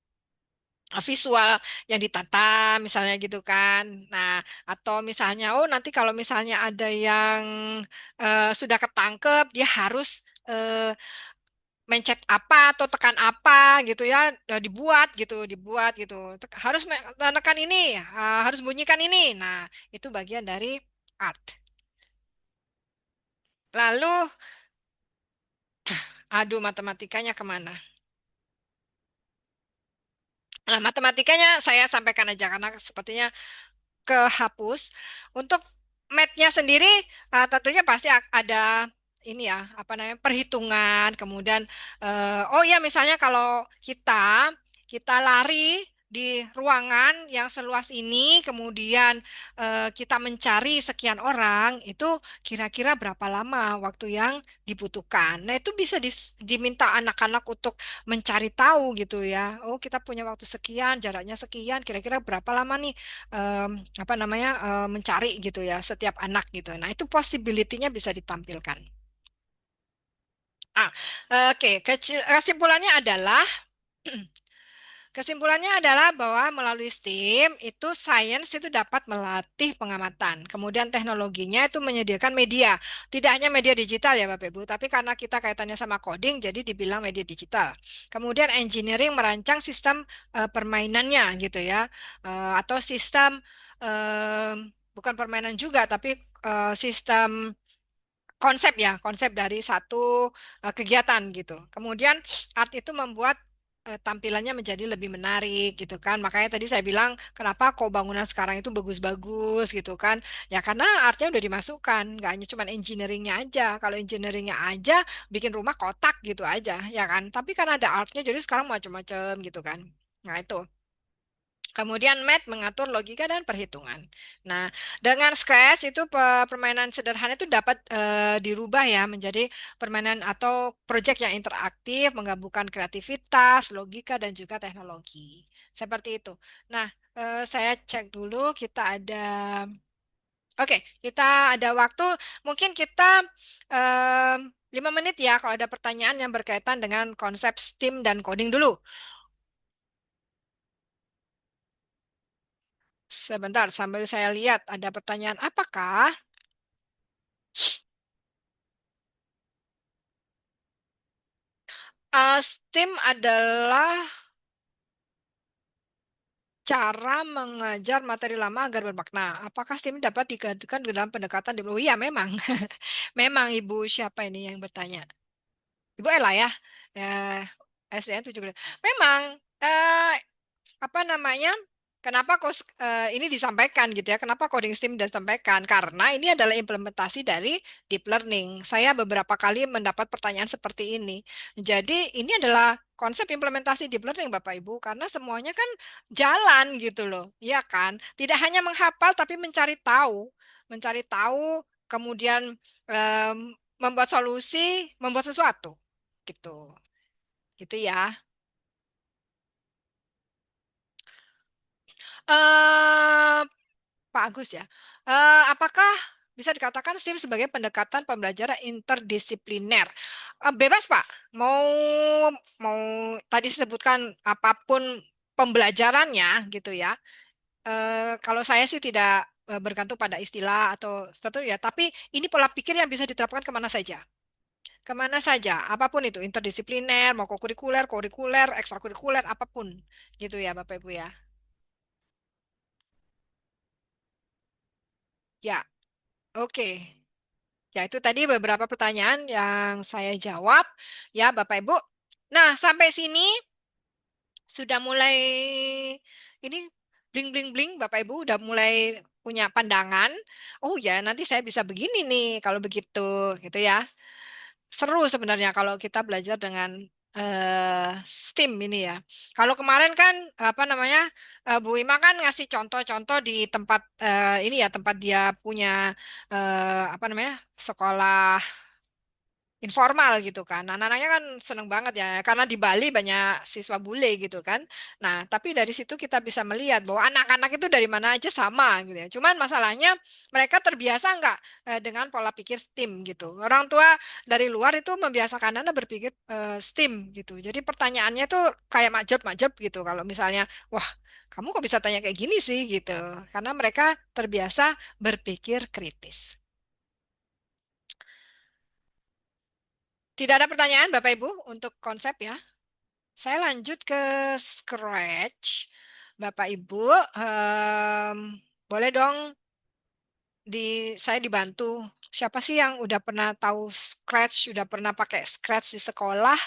visual yang ditata misalnya gitu kan. Nah, atau misalnya oh nanti kalau misalnya ada yang sudah ketangkep, dia harus mencet apa atau tekan apa gitu ya, dibuat gitu, harus tekan ini, harus bunyikan ini. Nah, itu bagian dari art. Lalu aduh, matematikanya kemana? Nah, matematikanya saya sampaikan aja karena sepertinya kehapus. Untuk math-nya sendiri tentunya pasti ada ini ya, apa namanya, perhitungan, kemudian oh ya misalnya kalau kita lari di ruangan yang seluas ini, kemudian kita mencari sekian orang, itu kira-kira berapa lama waktu yang dibutuhkan. Nah, itu bisa diminta anak-anak untuk mencari tahu gitu ya. Oh, kita punya waktu sekian, jaraknya sekian, kira-kira berapa lama nih apa namanya mencari gitu ya setiap anak gitu. Nah, itu possibility-nya bisa ditampilkan. Ah, oke. Kesimpulannya adalah Kesimpulannya adalah bahwa melalui STEAM itu sains itu dapat melatih pengamatan. Kemudian teknologinya itu menyediakan media. Tidak hanya media digital ya Bapak Ibu, tapi karena kita kaitannya sama coding jadi dibilang media digital. Kemudian engineering merancang sistem permainannya gitu ya. Atau sistem bukan permainan juga tapi sistem konsep ya, konsep dari satu kegiatan gitu. Kemudian art itu membuat tampilannya menjadi lebih menarik gitu kan. Makanya tadi saya bilang kenapa kok bangunan sekarang itu bagus-bagus gitu kan. Ya karena artnya udah dimasukkan, nggak hanya cuma engineeringnya aja. Kalau engineeringnya aja bikin rumah kotak gitu aja ya kan. Tapi karena ada artnya jadi sekarang macam-macam gitu kan. Nah itu. Kemudian math mengatur logika dan perhitungan. Nah, dengan Scratch itu permainan sederhana itu dapat dirubah ya menjadi permainan atau proyek yang interaktif, menggabungkan kreativitas, logika, dan juga teknologi. Seperti itu. Nah, saya cek dulu kita ada. Oke, kita ada waktu. Mungkin kita 5 menit ya kalau ada pertanyaan yang berkaitan dengan konsep STEAM dan coding dulu. Sebentar, sambil saya lihat ada pertanyaan apakah STEAM adalah cara mengajar materi lama agar bermakna. Apakah STEAM dapat digantikan dalam pendekatan di Oh iya, memang. Memang Ibu siapa ini yang bertanya? Ibu Ella ya. Eh, SDN 17. Memang eh, apa namanya? Kenapa ini disampaikan gitu ya? Kenapa coding STEAM disampaikan? Karena ini adalah implementasi dari deep learning. Saya beberapa kali mendapat pertanyaan seperti ini. Jadi ini adalah konsep implementasi deep learning Bapak Ibu karena semuanya kan jalan gitu loh. Iya kan? Tidak hanya menghafal tapi mencari tahu, kemudian membuat solusi, membuat sesuatu gitu. Gitu ya. Eh Pak Agus ya. Apakah bisa dikatakan STEAM sebagai pendekatan pembelajaran interdisipliner? Bebas, Pak. Mau mau tadi disebutkan apapun pembelajarannya gitu ya. Kalau saya sih tidak bergantung pada istilah atau sesuatu ya, tapi ini pola pikir yang bisa diterapkan kemana saja. Kemana saja, apapun itu, interdisipliner, mau kurikuler, kurikuler, ekstrakurikuler, apapun. Gitu ya, Bapak Ibu ya. Ya, oke. Ya, itu tadi beberapa pertanyaan yang saya jawab. Ya, Bapak Ibu. Nah, sampai sini sudah mulai ini bling bling bling Bapak Ibu udah mulai punya pandangan. Oh ya, nanti saya bisa begini nih kalau begitu gitu ya. Seru sebenarnya kalau kita belajar dengan STEAM ini ya. Kalau kemarin kan apa namanya Bu Ima kan ngasih contoh-contoh di tempat ini ya tempat dia punya apa namanya sekolah informal gitu kan. Nah, anak-anaknya kan seneng banget ya, karena di Bali banyak siswa bule gitu kan. Nah, tapi dari situ kita bisa melihat bahwa anak-anak itu dari mana aja sama gitu ya. Cuman masalahnya mereka terbiasa nggak dengan pola pikir STEAM gitu. Orang tua dari luar itu membiasakan anak berpikir STEAM gitu. Jadi pertanyaannya tuh kayak majep-majep gitu. Kalau misalnya, wah, kamu kok bisa tanya kayak gini sih gitu. Karena mereka terbiasa berpikir kritis. Tidak ada pertanyaan Bapak Ibu untuk konsep ya. Saya lanjut ke Scratch. Bapak Ibu, em, boleh dong saya dibantu. Siapa sih yang udah pernah tahu Scratch, udah pernah pakai Scratch di sekolah?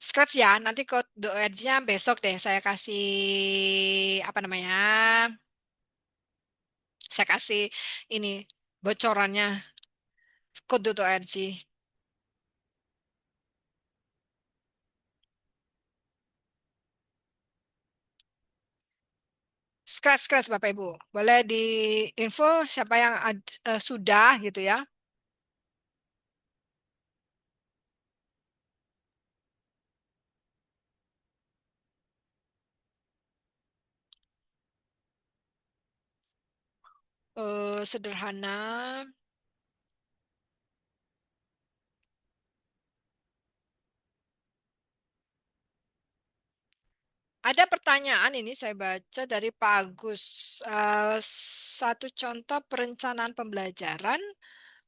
Scratch ya, nanti kode-nya besok deh saya kasih apa namanya? Saya kasih ini bocorannya kode.org. Scratch, Scratch Bapak Ibu. Boleh di info siapa yang sudah gitu ya. Sederhana. Ada pertanyaan ini saya baca dari Pak Agus. Satu contoh perencanaan pembelajaran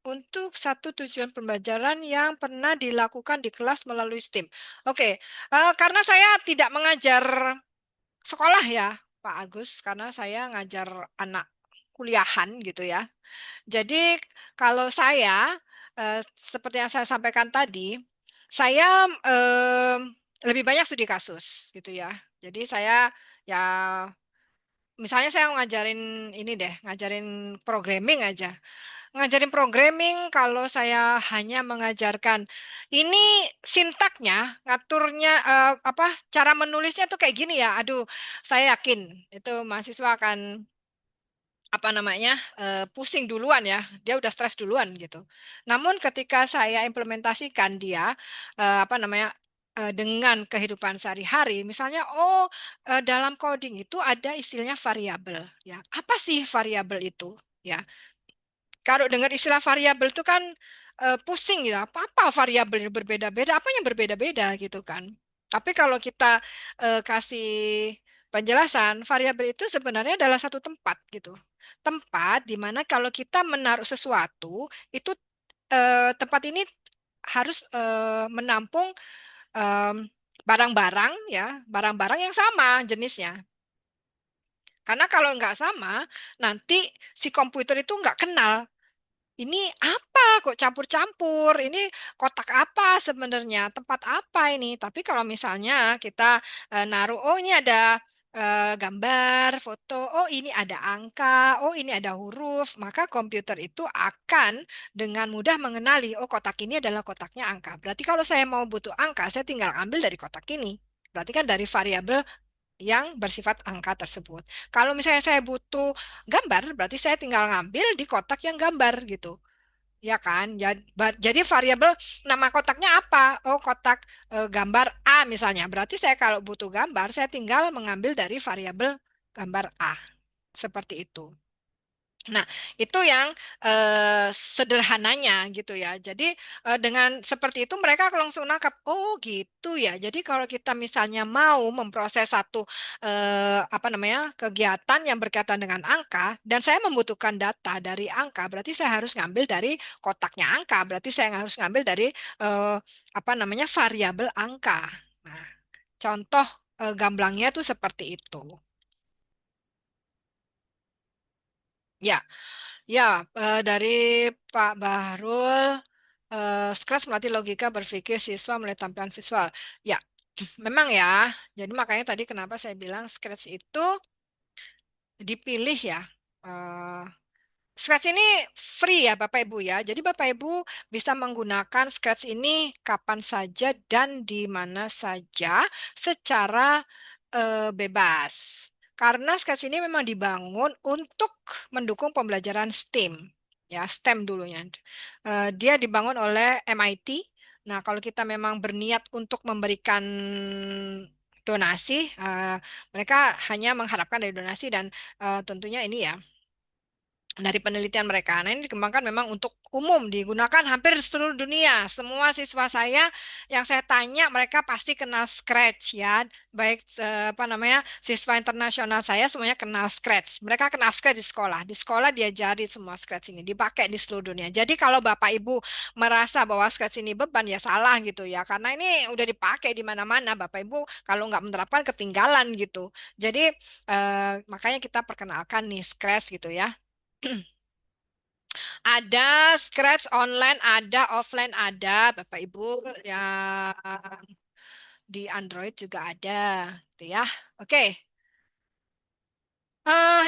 untuk satu tujuan pembelajaran yang pernah dilakukan di kelas melalui STEAM. Oke, karena saya tidak mengajar sekolah ya, Pak Agus, karena saya ngajar anak kuliahan gitu ya. Jadi kalau saya seperti yang saya sampaikan tadi, saya lebih banyak studi kasus gitu ya. Jadi saya ya misalnya saya ngajarin ini deh, ngajarin programming aja. Ngajarin programming kalau saya hanya mengajarkan ini sintaknya, ngaturnya apa cara menulisnya tuh kayak gini ya. Aduh, saya yakin itu mahasiswa akan apa namanya pusing duluan ya dia udah stres duluan gitu namun ketika saya implementasikan dia apa namanya dengan kehidupan sehari-hari misalnya dalam coding itu ada istilahnya variabel ya apa sih variabel itu ya kalau dengar istilah variabel itu kan pusing ya apa variabel yang berbeda-beda apa yang berbeda-beda gitu kan tapi kalau kita kasih penjelasan variabel itu sebenarnya adalah satu tempat gitu tempat di mana kalau kita menaruh sesuatu itu tempat ini harus menampung em, barang-barang ya, barang-barang yang sama jenisnya. Karena kalau nggak sama, nanti si komputer itu nggak kenal ini apa kok campur-campur? Ini kotak apa sebenarnya? Tempat apa ini? Tapi kalau misalnya kita naruh, oh ini ada gambar, foto, oh ini ada angka, oh ini ada huruf, maka komputer itu akan dengan mudah mengenali, oh kotak ini adalah kotaknya angka. Berarti kalau saya mau butuh angka, saya tinggal ambil dari kotak ini. Berarti kan dari variabel yang bersifat angka tersebut. Kalau misalnya saya butuh gambar, berarti saya tinggal ngambil di kotak yang gambar gitu. Ya kan? Jadi variabel nama kotaknya apa? Oh, kotak gambar A misalnya. Berarti saya kalau butuh gambar, saya tinggal mengambil dari variabel gambar A. Seperti itu. Nah, itu yang sederhananya gitu ya. Jadi dengan seperti itu mereka langsung nangkap, oh gitu ya. Jadi kalau kita misalnya mau memproses satu apa namanya kegiatan yang berkaitan dengan angka, dan saya membutuhkan data dari angka, berarti saya harus ngambil dari kotaknya angka. Berarti saya harus ngambil dari eh, apa namanya variabel angka. Nah, contoh gamblangnya tuh seperti itu. Ya. Ya, dari Pak Bahrul, Scratch melatih logika berpikir siswa melalui tampilan visual. Ya, memang ya. Jadi makanya tadi kenapa saya bilang Scratch itu dipilih ya. Eh, Scratch ini free ya Bapak Ibu ya. Jadi Bapak Ibu bisa menggunakan Scratch ini kapan saja dan di mana saja secara bebas. Karena Scratch ini memang dibangun untuk mendukung pembelajaran STEAM. Ya, STEM dulunya. Dia dibangun oleh MIT. Nah, kalau kita memang berniat untuk memberikan donasi, mereka hanya mengharapkan dari donasi dan tentunya ini ya dari penelitian mereka. Nah, ini dikembangkan memang untuk umum, digunakan hampir di seluruh dunia. Semua siswa saya yang saya tanya, mereka pasti kenal Scratch ya. Baik apa namanya siswa internasional saya semuanya kenal Scratch. Mereka kenal Scratch di sekolah. Di sekolah diajari semua Scratch ini, dipakai di seluruh dunia. Jadi kalau Bapak Ibu merasa bahwa Scratch ini beban, ya salah gitu ya. Karena ini udah dipakai di mana-mana. Bapak Ibu kalau nggak menerapkan ketinggalan gitu. Jadi makanya kita perkenalkan nih Scratch gitu ya. Ada Scratch online, ada offline, ada Bapak Ibu yang di Android juga ada, gitu ya. Oke,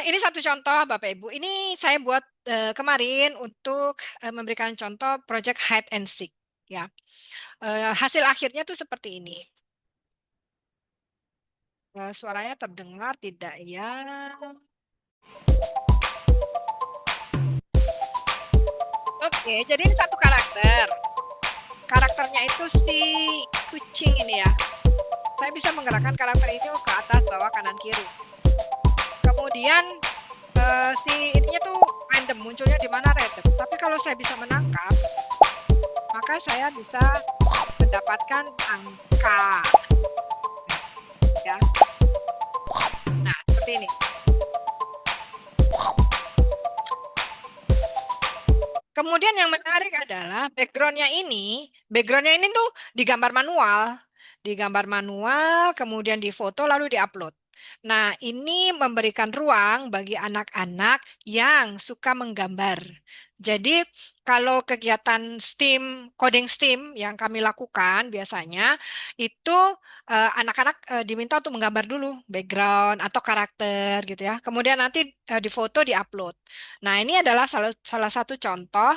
ini satu contoh Bapak Ibu. Ini saya buat kemarin untuk memberikan contoh project hide and seek. Ya, hasil akhirnya tuh seperti ini. Suaranya terdengar tidak ya? Oke, jadi ini satu karakter. Karakternya itu si kucing ini ya. Saya bisa menggerakkan karakter ini ke atas, bawah, kanan, kiri. Kemudian si ininya tuh random, munculnya di mana random. Tapi kalau saya bisa menangkap, maka saya bisa mendapatkan angka. Ya, nah seperti ini. Kemudian yang menarik adalah backgroundnya ini tuh digambar manual, kemudian difoto lalu diupload. Nah, ini memberikan ruang bagi anak-anak yang suka menggambar. Jadi, kalau kegiatan STEAM, coding STEAM yang kami lakukan biasanya itu anak-anak diminta untuk menggambar dulu background atau karakter gitu ya. Kemudian nanti difoto, diupload. Nah, ini adalah salah satu contoh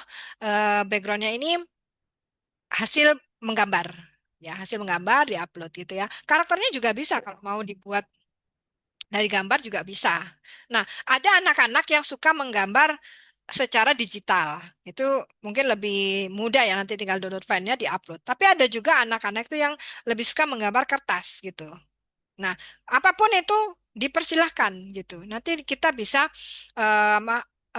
backgroundnya ini hasil menggambar. Ya, hasil menggambar diupload gitu ya. Karakternya juga bisa kalau mau dibuat dari gambar juga bisa. Nah, ada anak-anak yang suka menggambar secara digital. Itu mungkin lebih mudah ya, nanti tinggal download filenya diupload. Tapi ada juga anak-anak itu yang lebih suka menggambar kertas gitu. Nah, apapun itu dipersilahkan gitu. Nanti kita bisa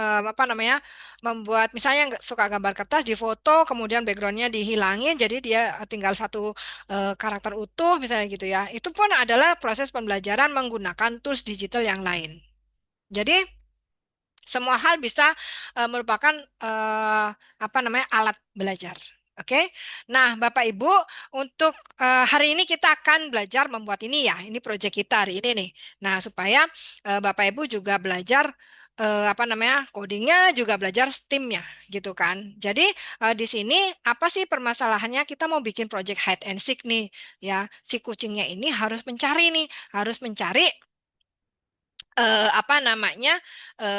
apa namanya membuat misalnya nggak suka gambar kertas di foto, kemudian backgroundnya dihilangin, jadi dia tinggal satu karakter utuh misalnya gitu ya. Itu pun adalah proses pembelajaran menggunakan tools digital yang lain. Jadi semua hal bisa merupakan apa namanya alat belajar. Oke. Nah, Bapak Ibu, untuk hari ini kita akan belajar membuat ini ya. Ini proyek kita hari ini nih. Nah, supaya Bapak Ibu juga belajar apa namanya codingnya juga belajar STEAM-nya gitu kan. Jadi di sini apa sih permasalahannya kita mau bikin project hide and seek nih ya. Si kucingnya ini harus mencari nih, harus mencari apa namanya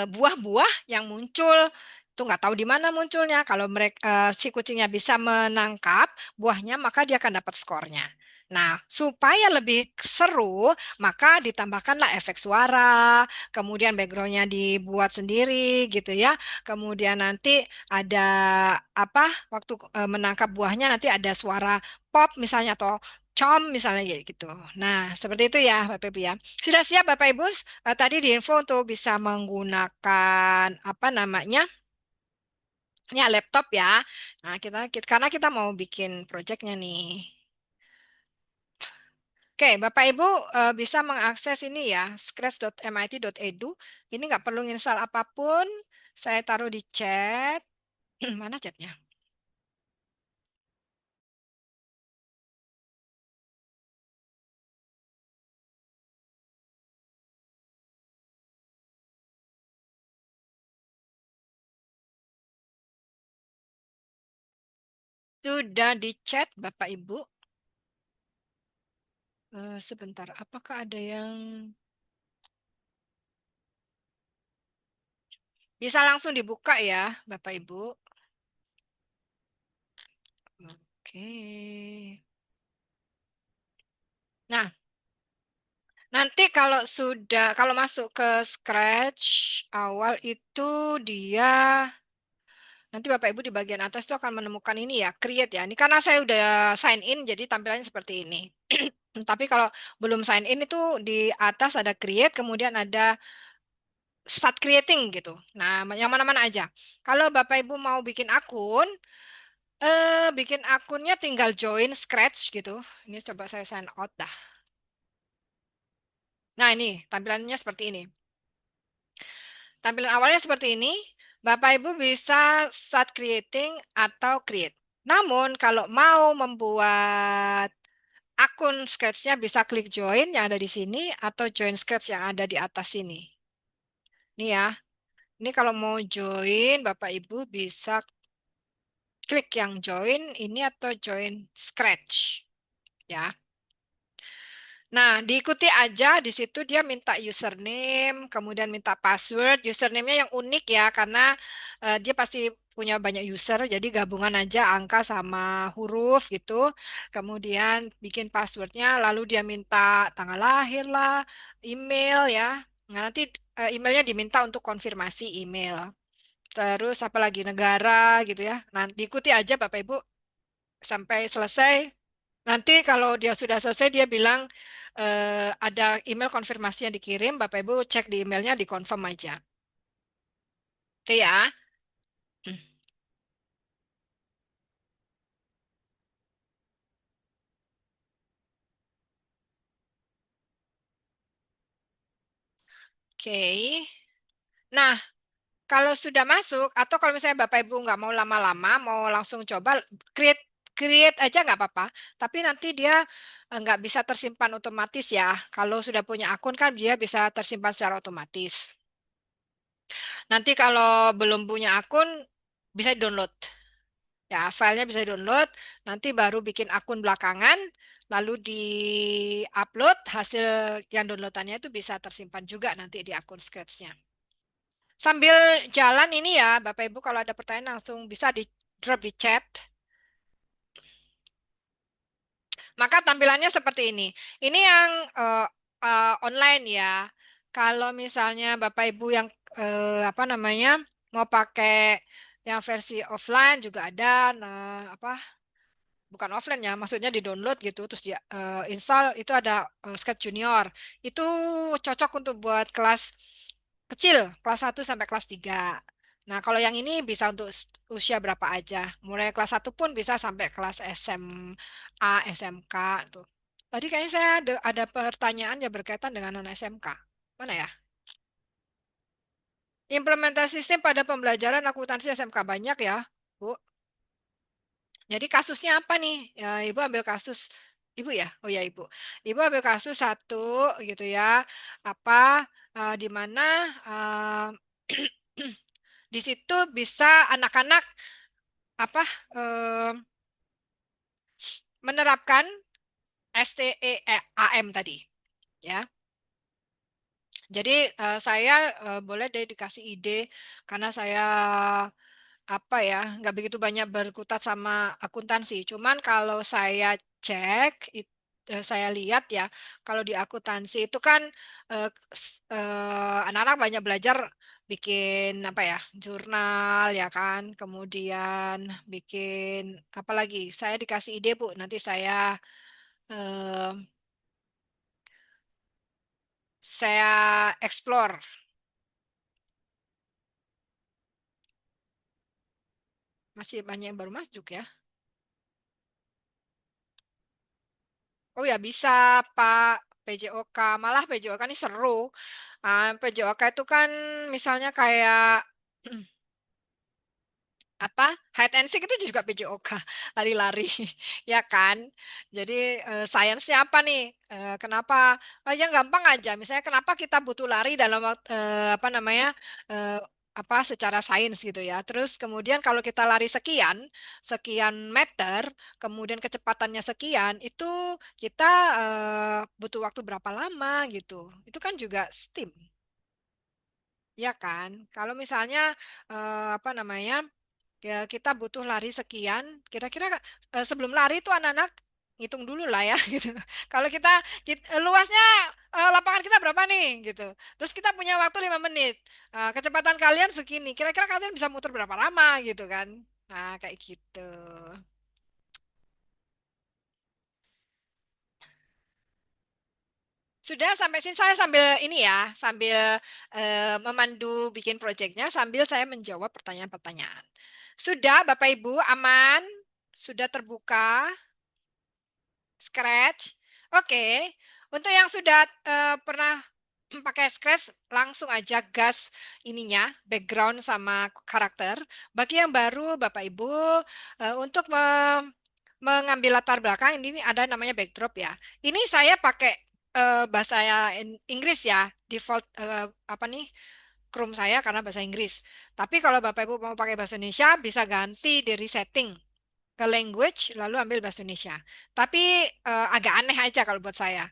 buah-buah yang muncul itu nggak tahu di mana munculnya. Kalau mereka si kucingnya bisa menangkap buahnya, maka dia akan dapat skornya. Nah, supaya lebih seru, maka ditambahkanlah efek suara, kemudian backgroundnya dibuat sendiri gitu ya. Kemudian nanti ada apa? Waktu menangkap buahnya nanti ada suara pop misalnya atau com misalnya ya gitu. Nah, seperti itu ya Bapak Ibu ya. Sudah siap Bapak Ibu? Tadi di info untuk bisa menggunakan apa namanya? Ya, laptop ya. Nah, karena kita mau bikin proyeknya nih. Oke, Bapak Ibu bisa mengakses ini ya, scratch.mit.edu. Ini nggak perlu install apapun. Saya taruh di chat. Mana chatnya? Sudah di chat, Bapak Ibu. Sebentar, apakah ada yang bisa langsung dibuka ya, Bapak Ibu? Oke. Nah, nanti kalau masuk ke Scratch awal itu dia nanti Bapak Ibu di bagian atas itu akan menemukan ini ya, create ya. Ini karena saya udah sign in jadi tampilannya seperti ini. Tapi kalau belum sign in itu di atas ada create, kemudian ada start creating gitu. Nah, yang mana-mana aja. Kalau Bapak Ibu mau bikin akun, bikin akunnya tinggal join Scratch gitu. Ini coba saya sign out dah. Nah, ini tampilannya seperti ini. Tampilan awalnya seperti ini. Bapak Ibu bisa start creating atau create. Namun, kalau mau membuat akun Scratch-nya bisa klik join yang ada di sini atau join Scratch yang ada di atas sini. Ini ya. Ini kalau mau join, Bapak Ibu bisa klik yang join ini atau join Scratch. Ya. Nah, diikuti aja di situ dia minta username, kemudian minta password. Username-nya yang unik ya karena dia pasti punya banyak user, jadi gabungan aja angka sama huruf gitu. Kemudian bikin passwordnya, lalu dia minta tanggal lahir lah, email ya. Nah, nanti emailnya diminta untuk konfirmasi email. Terus apalagi negara gitu ya. Nah, diikuti aja Bapak Ibu sampai selesai. Nanti kalau dia sudah selesai, dia bilang ada email konfirmasi yang dikirim. Bapak Ibu cek di emailnya, di confirm aja. Oke ya. Oke. Nah, kalau sudah masuk, atau kalau misalnya Bapak Ibu nggak mau lama-lama, mau langsung coba create create aja nggak apa-apa. Tapi nanti dia nggak bisa tersimpan otomatis ya. Kalau sudah punya akun kan dia bisa tersimpan secara otomatis. Nanti kalau belum punya akun bisa download. Ya, filenya bisa download, nanti baru bikin akun belakangan, lalu di-upload hasil yang downloadannya itu bisa tersimpan juga nanti di akun Scratch-nya. Sambil jalan ini ya, Bapak Ibu kalau ada pertanyaan langsung bisa di drop di chat. Maka tampilannya seperti ini. Ini yang online ya. Kalau misalnya Bapak Ibu yang apa namanya mau pakai yang versi offline juga ada. Nah, apa bukan offline ya, maksudnya di-download gitu, terus dia install itu ada Sketch Junior. Itu cocok untuk buat kelas kecil, kelas 1 sampai kelas 3. Nah, kalau yang ini bisa untuk usia berapa aja. Mulai kelas 1 pun bisa sampai kelas SMA, SMK tuh. Tadi kayaknya saya ada pertanyaan yang berkaitan dengan anak SMK. Mana ya? Implementasi sistem pada pembelajaran akuntansi SMK banyak ya, Bu. Jadi kasusnya apa nih? Ya, Ibu ambil kasus Ibu ya? Oh ya Ibu. Ibu ambil kasus satu gitu ya. Apa di mana di situ bisa anak-anak apa menerapkan STEAM tadi ya. Jadi saya boleh deh dikasih ide karena saya apa ya nggak begitu banyak berkutat sama akuntansi. Cuman kalau saya cek, saya lihat ya kalau di akuntansi itu kan anak-anak banyak belajar bikin apa ya jurnal ya kan, kemudian bikin apa lagi? Saya dikasih ide Bu, nanti saya eh, saya explore. Masih banyak yang baru masuk ya. Oh ya bisa Pak PJOK. Malah PJOK ini seru. PJOK itu kan misalnya kayak apa hide and seek itu juga PJOK lari-lari ya kan jadi sainsnya apa nih. Kenapa yang gampang aja misalnya kenapa kita butuh lari dalam waktu apa namanya eh, apa secara sains gitu ya terus kemudian kalau kita lari sekian sekian meter kemudian kecepatannya sekian itu kita butuh waktu berapa lama gitu itu kan juga STEAM ya kan kalau misalnya apa namanya ya kita butuh lari sekian kira-kira sebelum lari itu anak-anak hitung dulu lah ya gitu kalau luasnya lapangan kita berapa nih gitu terus kita punya waktu 5 menit. Kecepatan kalian segini kira-kira kalian bisa muter berapa lama gitu kan nah kayak gitu sudah sampai sini saya sambil ini ya sambil memandu bikin proyeknya sambil saya menjawab pertanyaan-pertanyaan sudah Bapak Ibu aman sudah terbuka Scratch. Oke. Untuk yang sudah pernah pakai Scratch, langsung aja gas ininya, background sama karakter. Bagi yang baru, Bapak Ibu, untuk mengambil latar belakang, ini ada namanya backdrop ya. Ini saya pakai bahasa Inggris ya, default apa nih, Chrome saya karena bahasa Inggris. Tapi kalau Bapak Ibu mau pakai bahasa Indonesia, bisa ganti dari setting ke language lalu ambil bahasa Indonesia. Tapi agak aneh aja kalau buat saya.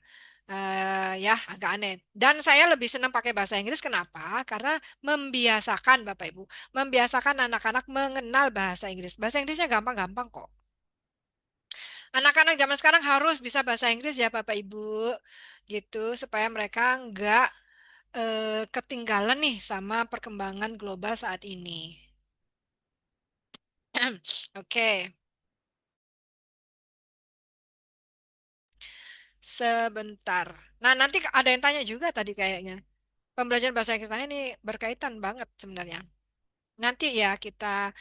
Ya, agak aneh. Dan saya lebih senang pakai bahasa Inggris. Kenapa? Karena membiasakan Bapak Ibu, membiasakan anak-anak mengenal bahasa Inggris. Bahasa Inggrisnya gampang-gampang kok. Anak-anak zaman sekarang harus bisa bahasa Inggris ya Bapak Ibu, gitu supaya mereka nggak ketinggalan nih sama perkembangan global saat ini. Oke, sebentar. Nah, nanti ada yang tanya juga tadi kayaknya. Pembelajaran bahasa Inggris ini berkaitan banget sebenarnya. Nanti ya kita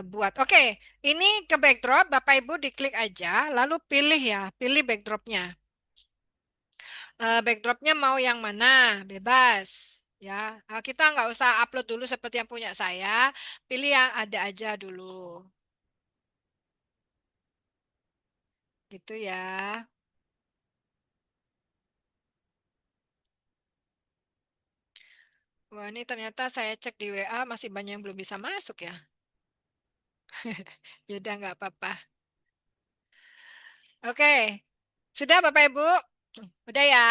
buat. Oke, ini ke backdrop, Bapak Ibu diklik aja, lalu pilih ya, pilih backdropnya. Backdropnya mau yang mana? Bebas. Ya, kita nggak usah upload dulu seperti yang punya saya. Pilih yang ada aja dulu. Gitu ya. Wah, ini ternyata saya cek di WA masih banyak yang belum bisa masuk ya. Ya udah nggak apa-apa. Oke, sudah Bapak Ibu? Udah ya.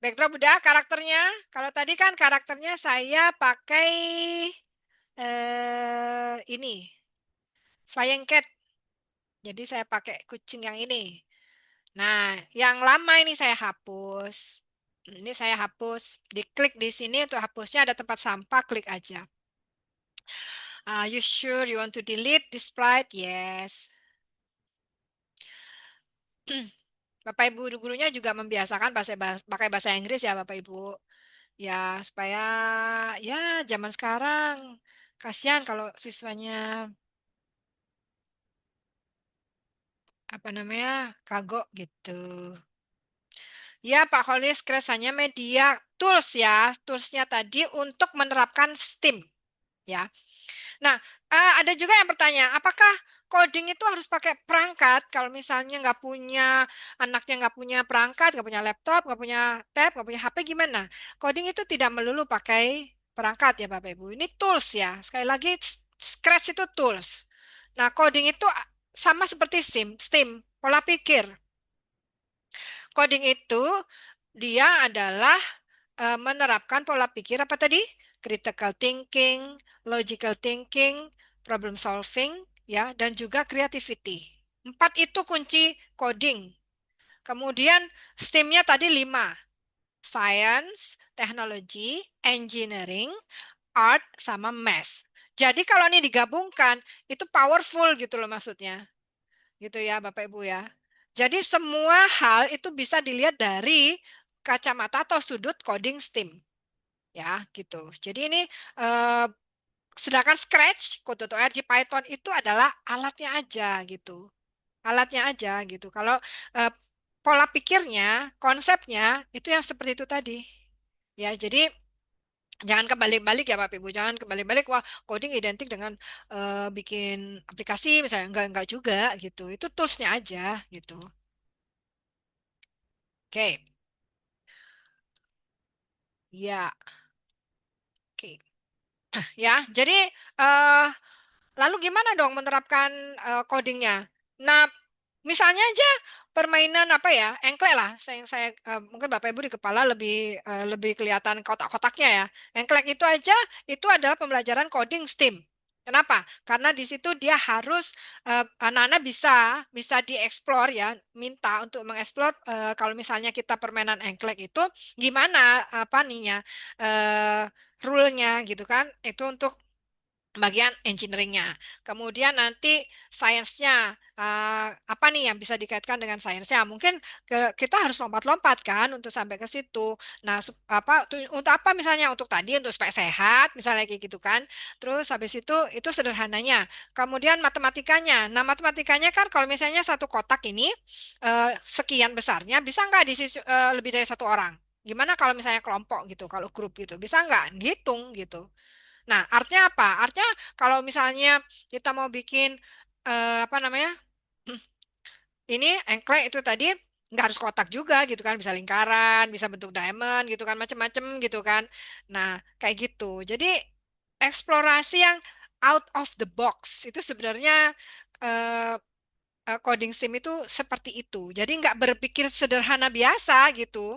Backdrop udah karakternya. Kalau tadi kan karakternya saya pakai ini flying cat. Jadi saya pakai kucing yang ini. Nah, yang lama ini saya hapus. Ini saya hapus. Diklik di sini untuk hapusnya ada tempat sampah, klik aja. You sure you want to delete this sprite? Yes. Bapak Ibu gurunya juga membiasakan pakai bahasa Inggris ya Bapak Ibu. Ya, supaya ya zaman sekarang kasihan kalau siswanya apa namanya kagok gitu. Ya, Pak Holis keresannya media tools ya, toolsnya tadi untuk menerapkan STEAM ya. Nah, ada juga yang bertanya, apakah coding itu harus pakai perangkat? Kalau misalnya nggak punya anaknya nggak punya perangkat, nggak punya laptop, nggak punya tab, nggak punya HP gimana? Coding itu tidak melulu pakai perangkat ya Bapak Ibu. Ini tools ya. Sekali lagi, Scratch itu tools. Nah, coding itu sama seperti STEAM, pola pikir. Coding itu dia adalah menerapkan pola pikir apa tadi? Critical thinking, logical thinking, problem solving, ya, dan juga creativity. Empat itu kunci coding. Kemudian STEM-nya tadi lima. Science, technology, engineering, art, sama math. Jadi kalau ini digabungkan, itu powerful gitu loh maksudnya. Gitu ya Bapak Ibu ya. Jadi semua hal itu bisa dilihat dari kacamata atau sudut coding STEAM. Ya gitu. Jadi ini eh, sedangkan Scratch, Code.org, Python itu adalah alatnya aja gitu. Alatnya aja gitu. Kalau eh, pola pikirnya, konsepnya itu yang seperti itu tadi. Ya, jadi jangan kebalik-balik ya Bapak Ibu, jangan kebalik-balik wah coding identik dengan bikin aplikasi misalnya enggak juga gitu. Itu toolsnya aja gitu. Oke. Ya, oke. Ya, jadi eh lalu gimana dong menerapkan codingnya? Nah, misalnya aja permainan apa ya, engklek lah. Saya mungkin Bapak Ibu di kepala lebih kelihatan kotak-kotaknya ya. Engklek itu aja itu adalah pembelajaran coding STEAM. Kenapa? Karena di situ dia harus anak-anak bisa bisa dieksplor ya, minta untuk mengeksplor kalau misalnya kita permainan engklek itu gimana apa ninya rule-nya gitu kan? Itu untuk bagian engineeringnya. Kemudian nanti sainsnya, apa nih yang bisa dikaitkan dengan sainsnya? Mungkin kita harus lompat-lompat kan untuk sampai ke situ. Nah, untuk apa misalnya? Untuk tadi untuk supaya sehat, misalnya kayak gitu kan. Terus habis itu sederhananya. Kemudian matematikanya. Nah, matematikanya kan kalau misalnya satu kotak ini sekian besarnya, bisa nggak diisi lebih dari satu orang? Gimana kalau misalnya kelompok gitu, kalau grup gitu, bisa nggak? Dihitung gitu. Nah, artinya apa? Artinya kalau misalnya kita mau bikin apa namanya? Ini engklek itu tadi nggak harus kotak juga gitu kan, bisa lingkaran, bisa bentuk diamond gitu kan, macem-macem gitu kan. Nah, kayak gitu. Jadi eksplorasi yang out of the box itu sebenarnya eh, coding sim itu seperti itu. Jadi nggak berpikir sederhana biasa gitu.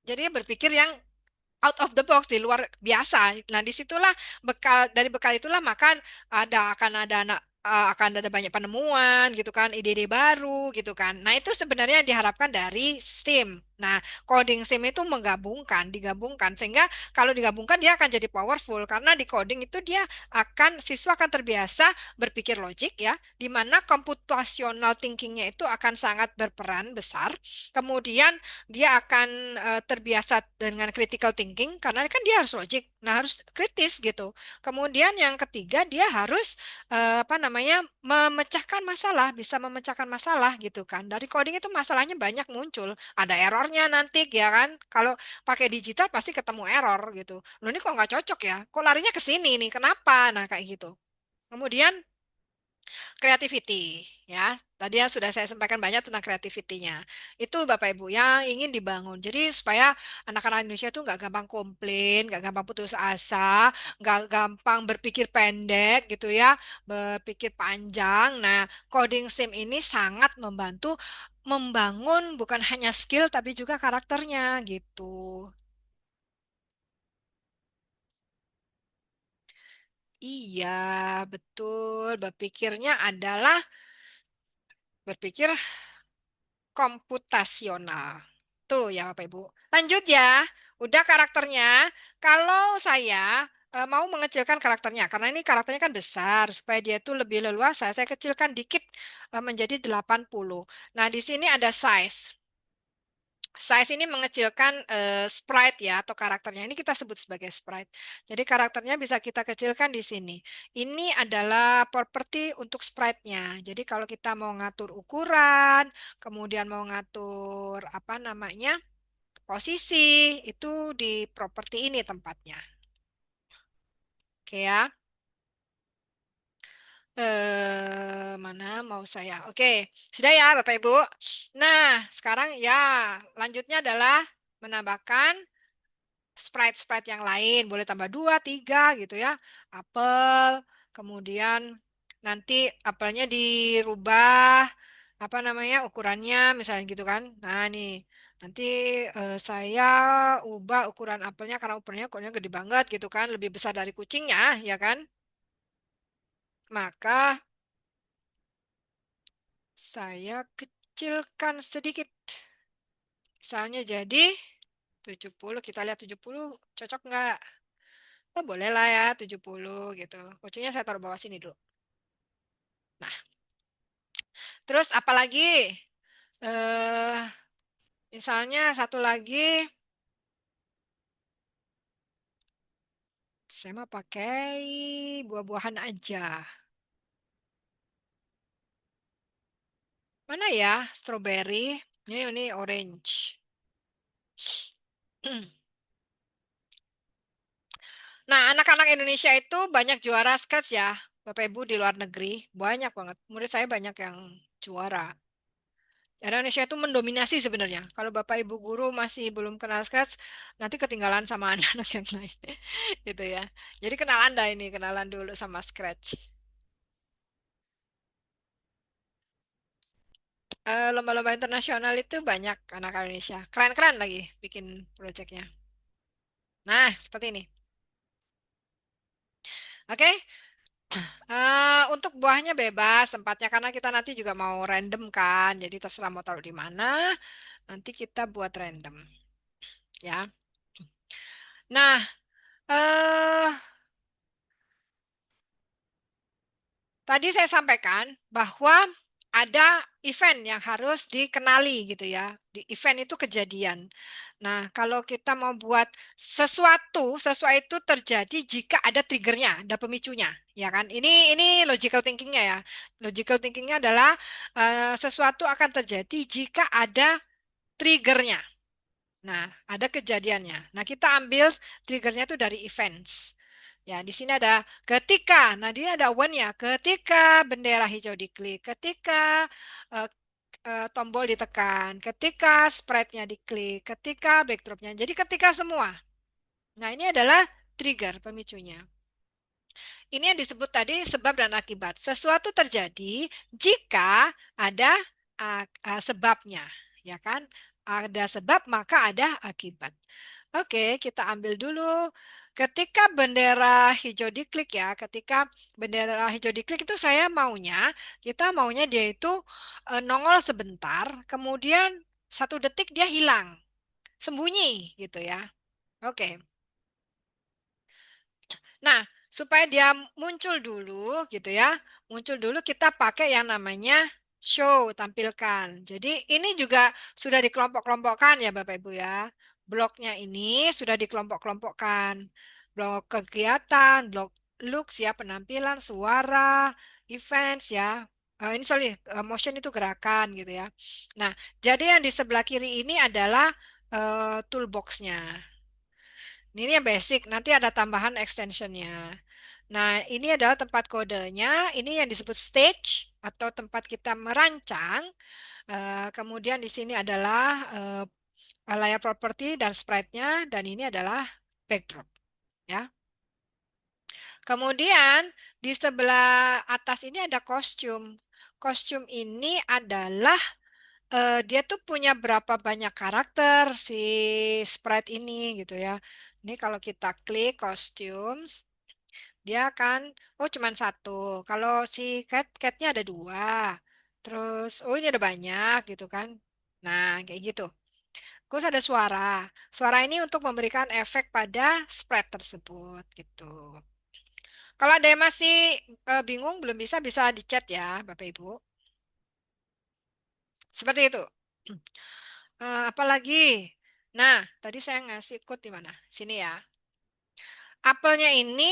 Jadi berpikir yang out of the box di luar biasa. Nah, disitulah bekal itulah maka akan ada akan ada banyak penemuan gitu kan, ide-ide baru gitu kan. Nah, itu sebenarnya yang diharapkan dari STEAM. Nah, coding STEAM itu digabungkan sehingga kalau digabungkan dia akan jadi powerful karena di coding itu siswa akan terbiasa berpikir logik ya, di mana computational thinkingnya itu akan sangat berperan besar. Kemudian dia akan terbiasa dengan critical thinking karena kan dia harus logik, nah harus kritis gitu. Kemudian yang ketiga dia harus apa namanya memecahkan masalah, bisa memecahkan masalah gitu kan. Dari coding itu masalahnya banyak muncul, ada errornya nanti ya kan. Kalau pakai digital pasti ketemu error gitu. Loh ini kok nggak cocok ya? Kok larinya ke sini nih? Kenapa? Nah kayak gitu. Kemudian creativity ya. Tadi yang sudah saya sampaikan banyak tentang kreativitinya. Itu Bapak Ibu yang ingin dibangun. Jadi supaya anak-anak Indonesia itu nggak gampang komplain, nggak gampang putus asa, nggak gampang berpikir pendek gitu ya, berpikir panjang. Nah, coding sim ini sangat membantu membangun bukan hanya skill tapi juga karakternya gitu. Iya, betul. Berpikirnya adalah berpikir komputasional. Tuh ya Bapak Ibu. Lanjut ya. Udah karakternya. Kalau saya mau mengecilkan karakternya, karena ini karakternya kan besar, supaya dia tuh lebih leluasa, saya kecilkan dikit menjadi 80. Nah, di sini ada size. Size ini mengecilkan sprite ya atau karakternya. Ini kita sebut sebagai sprite. Jadi karakternya bisa kita kecilkan di sini. Ini adalah properti untuk sprite-nya. Jadi kalau kita mau ngatur ukuran, kemudian mau ngatur apa namanya posisi, itu di properti ini tempatnya. Oke ya. Mana mau saya? Oke, sudah ya Bapak Ibu. Nah, sekarang ya lanjutnya adalah menambahkan sprite-sprite yang lain. Boleh tambah dua, tiga gitu ya. Apel, kemudian nanti apelnya dirubah, apa namanya, ukurannya misalnya gitu kan. Nah nih, nanti saya ubah ukuran apelnya karena ukurannya gede banget gitu kan. Lebih besar dari kucingnya, ya kan. Maka saya kecilkan sedikit. Misalnya jadi 70, kita lihat 70 cocok nggak? Oh, boleh lah ya 70 gitu. Kuncinya saya taruh bawah sini dulu. Nah, terus apa lagi? Eh, misalnya satu lagi, saya mau pakai buah-buahan aja. Mana ya? Strawberry. Ini orange. Nah, anak-anak Indonesia itu banyak juara Scratch ya. Bapak Ibu di luar negeri, banyak banget. Murid saya banyak yang juara. Karena Indonesia itu mendominasi sebenarnya. Kalau Bapak Ibu guru masih belum kenal Scratch, nanti ketinggalan sama anak-anak yang lain. Gitu ya. Jadi kenal Anda ini, kenalan dulu sama Scratch. Lomba-lomba internasional itu banyak anak Indonesia. Keren-keren lagi bikin proyeknya. Nah, seperti ini. Oke, untuk buahnya bebas tempatnya karena kita nanti juga mau random kan. Jadi terserah mau taruh di mana. Nanti kita buat random, ya. Nah, eh tadi saya sampaikan bahwa ada event yang harus dikenali gitu ya. Di event itu kejadian. Nah, kalau kita mau buat sesuatu itu terjadi jika ada triggernya, ada pemicunya, ya kan? Ini logical thinkingnya ya. Logical thinkingnya adalah sesuatu akan terjadi jika ada triggernya. Nah, ada kejadiannya. Nah, kita ambil triggernya itu dari events. Ya, di sini ada ketika. Nah, dia ada when-nya. Ketika bendera hijau diklik, ketika eh, tombol ditekan, ketika sprite-nya diklik, ketika backdrop-nya. Jadi ketika semua. Nah, ini adalah trigger pemicunya. Ini yang disebut tadi sebab dan akibat. Sesuatu terjadi jika ada sebabnya, ya kan? Ada sebab maka ada akibat. Oke, kita ambil dulu. Ketika bendera hijau diklik ya, ketika bendera hijau diklik itu kita maunya dia itu nongol sebentar, kemudian 1 detik dia hilang, sembunyi gitu ya. Oke. Nah, supaya dia muncul dulu gitu ya, muncul dulu kita pakai yang namanya show, tampilkan. Jadi ini juga sudah dikelompok-kelompokkan ya Bapak Ibu ya. Bloknya ini sudah dikelompok-kelompokkan. Blok kegiatan, blok looks ya, penampilan, suara, events ya. Ini sorry, motion itu gerakan gitu ya. Nah, jadi yang di sebelah kiri ini adalah toolboxnya. Ini yang basic, nanti ada tambahan extensionnya. Nah, ini adalah tempat kodenya. Ini yang disebut stage atau tempat kita merancang. Kemudian di sini adalah layer property dan sprite-nya, dan ini adalah backdrop. Ya. Kemudian di sebelah atas ini ada kostum. Kostum ini adalah dia tuh punya berapa banyak karakter si sprite ini gitu ya. Ini kalau kita klik costumes, dia akan, oh cuman satu. Kalau si catnya ada 2. Terus, oh ini ada banyak gitu kan. Nah, kayak gitu. Terus ada suara. Suara ini untuk memberikan efek pada sprite tersebut gitu. Kalau ada yang masih bingung, belum bisa di chat ya, Bapak Ibu. Seperti itu. Apalagi? Nah, tadi saya ngasih code di mana? Sini ya. Apelnya ini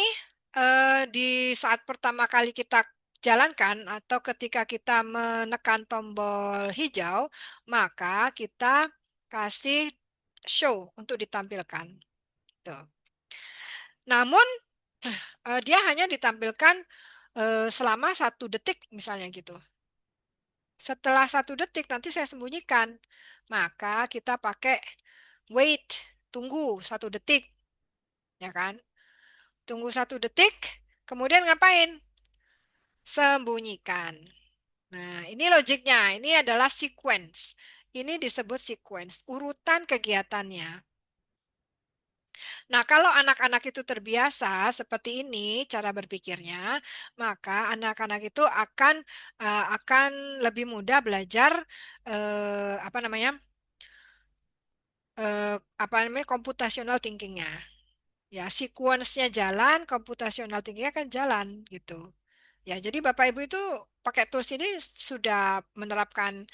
di saat pertama kali kita jalankan atau ketika kita menekan tombol hijau, maka kita kasih show untuk ditampilkan. Tuh. Namun dia hanya ditampilkan selama 1 detik misalnya gitu. Setelah 1 detik nanti saya sembunyikan. Maka kita pakai wait, tunggu 1 detik, ya kan? Tunggu 1 detik, kemudian ngapain? Sembunyikan. Nah, ini logiknya. Ini adalah sequence. Ini disebut sequence, urutan kegiatannya. Nah, kalau anak-anak itu terbiasa seperti ini cara berpikirnya, maka anak-anak itu akan lebih mudah belajar apa namanya? Computational thinkingnya. Ya, sequence-nya jalan, computational thinking akan jalan gitu. Ya, jadi Bapak Ibu itu pakai tools ini sudah menerapkan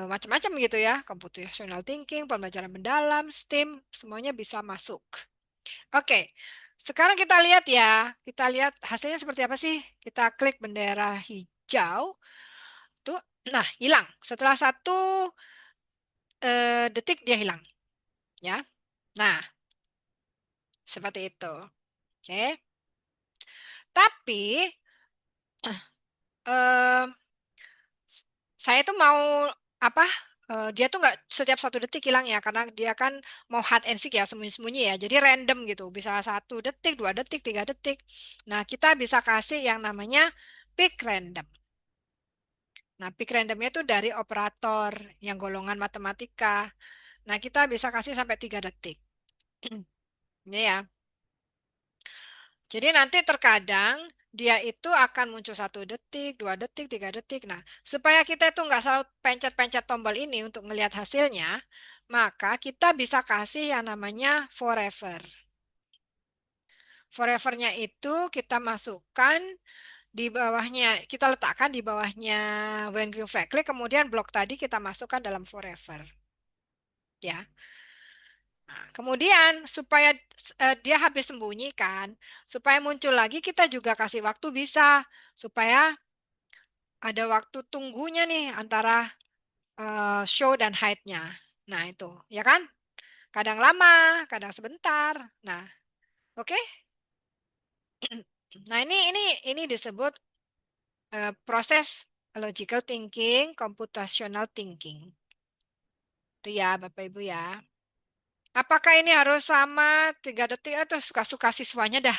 macam-macam gitu ya, computational thinking, pembelajaran mendalam, STEAM, semuanya bisa masuk. Oke, sekarang kita lihat ya, kita lihat hasilnya seperti apa sih? Kita klik bendera hijau, tuh, nah hilang. Setelah 1 detik dia hilang, ya. Nah, seperti itu. Oke, tapi eh, saya tuh mau apa? Dia tuh nggak setiap 1 detik hilang ya, karena dia kan mau hide and seek ya, sembunyi-sembunyi ya. Jadi random gitu, bisa 1 detik, 2 detik, 3 detik. Nah, kita bisa kasih yang namanya pick random. Nah, pick randomnya itu dari operator yang golongan matematika. Nah, kita bisa kasih sampai 3 detik. Ini ya. Jadi nanti terkadang dia itu akan muncul 1 detik, 2 detik, 3 detik. Nah, supaya kita itu nggak selalu pencet-pencet tombol ini untuk melihat hasilnya, maka kita bisa kasih yang namanya forever. Forevernya itu kita masukkan di bawahnya, kita letakkan di bawahnya when green flag click, kemudian blok tadi kita masukkan dalam forever. Ya. Nah, kemudian supaya dia habis sembunyi kan, supaya muncul lagi kita juga kasih waktu bisa supaya ada waktu tunggunya nih antara show dan hide-nya. Nah, itu, ya kan? Kadang lama, kadang sebentar. Nah, oke. Nah, ini disebut proses logical thinking, computational thinking. Itu ya, Bapak Ibu ya. Apakah ini harus sama 3 detik atau suka-suka siswanya dah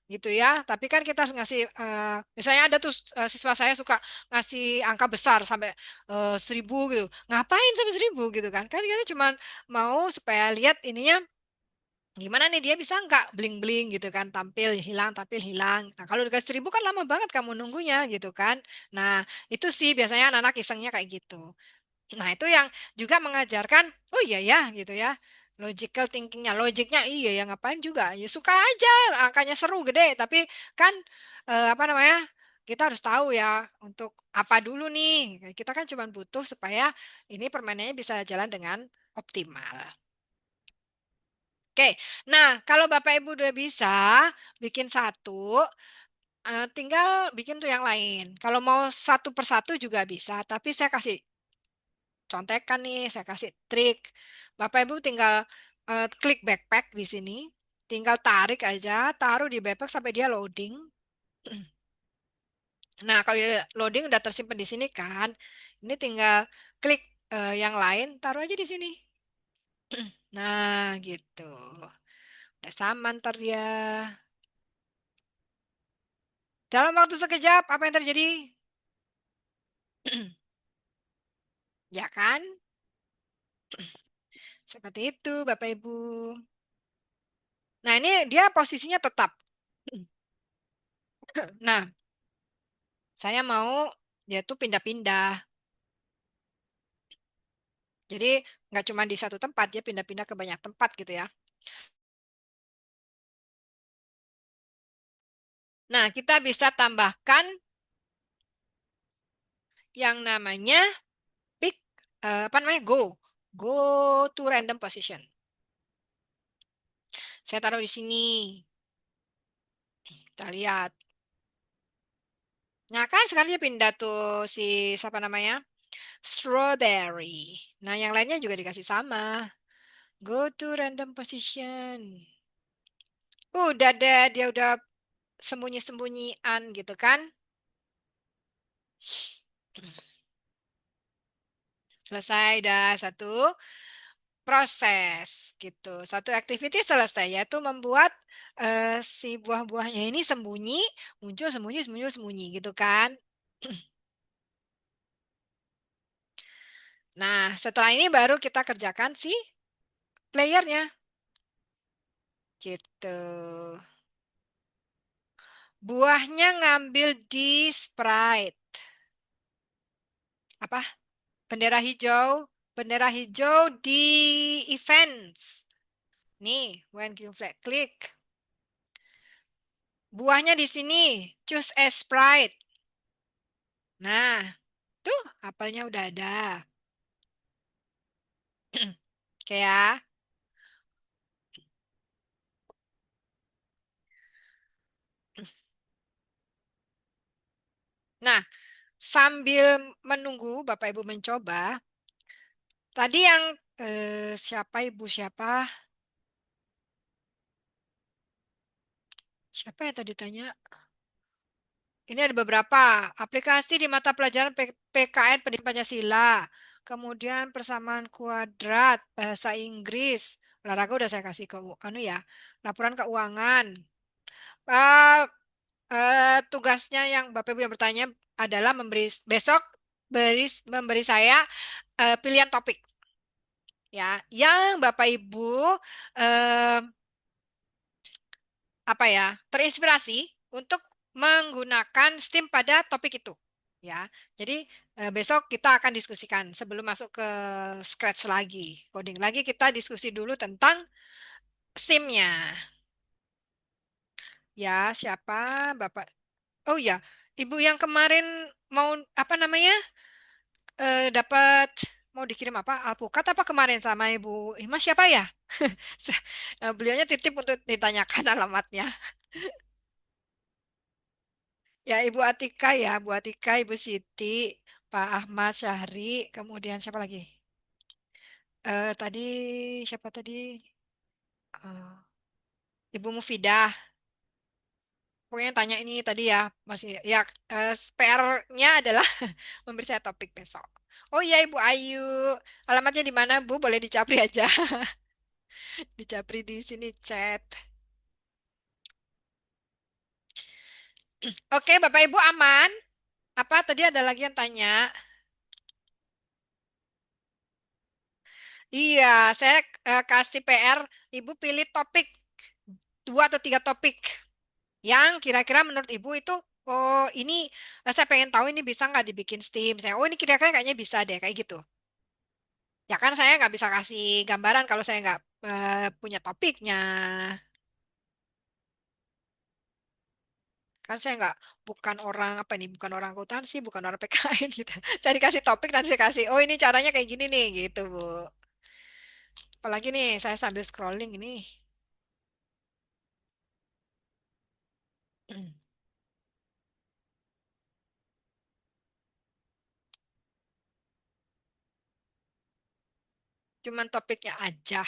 gitu ya. Tapi kan kita ngasih, misalnya ada tuh siswa saya suka ngasih angka besar sampai 1.000 gitu. Ngapain sampai 1.000 gitu kan? Kan kita cuma mau supaya lihat ininya gimana nih dia bisa nggak bling-bling gitu kan, tampil hilang tampil hilang. Nah kalau dikasih 1.000 kan lama banget kamu nunggunya gitu kan. Nah itu sih biasanya anak-anak isengnya kayak gitu. Nah, itu yang juga mengajarkan, oh iya ya, gitu ya. Logical thinkingnya, logiknya iya ya ngapain juga. Ya suka aja, angkanya seru, gede. Tapi kan, apa namanya, kita harus tahu ya untuk apa dulu nih. Kita kan cuma butuh supaya ini permainannya bisa jalan dengan optimal. Oke, nah kalau Bapak Ibu udah bisa bikin satu, tinggal bikin tuh yang lain. Kalau mau satu persatu juga bisa, tapi saya kasih contekan nih, saya kasih trik. Bapak Ibu tinggal klik backpack di sini, tinggal tarik aja, taruh di backpack sampai dia loading. Nah, kalau dia loading udah tersimpan di sini kan, ini tinggal klik yang lain, taruh aja di sini. Nah, gitu. Udah sama ntar dia. Dalam waktu sekejap, apa yang terjadi? Ya kan? Seperti itu, Bapak Ibu. Nah, ini dia posisinya tetap. Nah, saya mau dia tuh pindah-pindah. Jadi nggak cuma di satu tempat, dia pindah-pindah ke banyak tempat gitu ya. Nah, kita bisa tambahkan yang namanya pick, apa namanya, go to random position. Saya taruh di sini. Kita lihat. Nah, kan sekarang dia pindah tuh si siapa namanya? Strawberry. Nah, yang lainnya juga dikasih sama. Go to random position. Udah deh, dia udah sembunyi-sembunyian gitu kan. Selesai dah satu proses gitu. Satu activity selesai yaitu membuat si buah-buahnya ini sembunyi, muncul sembunyi, sembunyi, sembunyi gitu kan. Nah, setelah ini baru kita kerjakan si playernya gitu. Buahnya ngambil di Sprite. Apa? Bendera hijau. Bendera hijau di events. Nih, when green flag, klik. Buahnya di sini, choose a Sprite. Nah, tuh apelnya udah ada. Oke ya. Nah, sambil menunggu Bapak Ibu mencoba, tadi yang siapa Ibu siapa? Siapa yang tadi tanya? Ini ada beberapa aplikasi di mata pelajaran PKN Pendidikan Pancasila, kemudian persamaan kuadrat, bahasa Inggris, olahraga udah saya kasih ke anu ya, laporan keuangan. Eh, Tugasnya yang Bapak Ibu yang bertanya adalah memberi besok memberi saya pilihan topik ya, yang Bapak Ibu eh, apa ya terinspirasi untuk menggunakan STEAM pada topik itu ya. Jadi besok kita akan diskusikan sebelum masuk ke scratch lagi, coding lagi kita diskusi dulu tentang STEAM-nya. Ya, siapa Bapak? Oh ya, Ibu yang kemarin mau apa namanya? Dapat mau dikirim apa? Alpukat apa kemarin sama Ibu Imas siapa ya? Beliaunya titip untuk ditanyakan alamatnya. Ya, Ibu Atika ya, Bu Atika, Ibu Siti, Pak Ahmad Syahri, kemudian siapa lagi? Tadi siapa tadi? Eh, Ibu Mufidah. Pokoknya tanya ini tadi ya, masih ya PR-nya adalah memberi saya topik besok. Oh iya Ibu Ayu, alamatnya di mana Bu? Boleh dicapri aja, dicapri di sini chat. Oke, Bapak Ibu aman? Apa tadi ada lagi yang tanya? Iya, saya kasih PR, Ibu pilih topik dua atau tiga topik yang kira-kira menurut Ibu itu oh ini saya pengen tahu ini bisa nggak dibikin Steam. Saya oh ini kira-kira kayaknya bisa deh kayak gitu. Ya kan saya nggak bisa kasih gambaran kalau saya nggak punya topiknya. Kan saya nggak bukan orang apa nih, bukan orang akuntansi, bukan orang PKN gitu. Saya dikasih topik dan saya kasih, oh ini caranya kayak gini nih gitu Bu. Apalagi nih saya sambil scrolling ini. Cuman topiknya aja.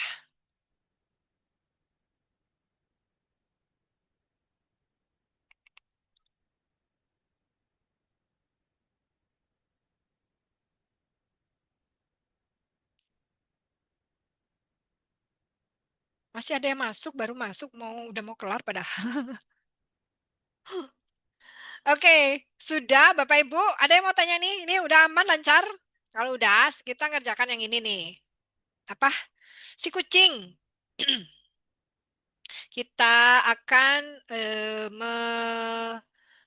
Masih ada yang masuk, baru masuk mau udah mau kelar pada. Oke, sudah Bapak Ibu, ada yang mau tanya nih? Ini udah aman lancar? Kalau udah, kita ngerjakan yang ini nih. Apa? Si kucing. Kita akan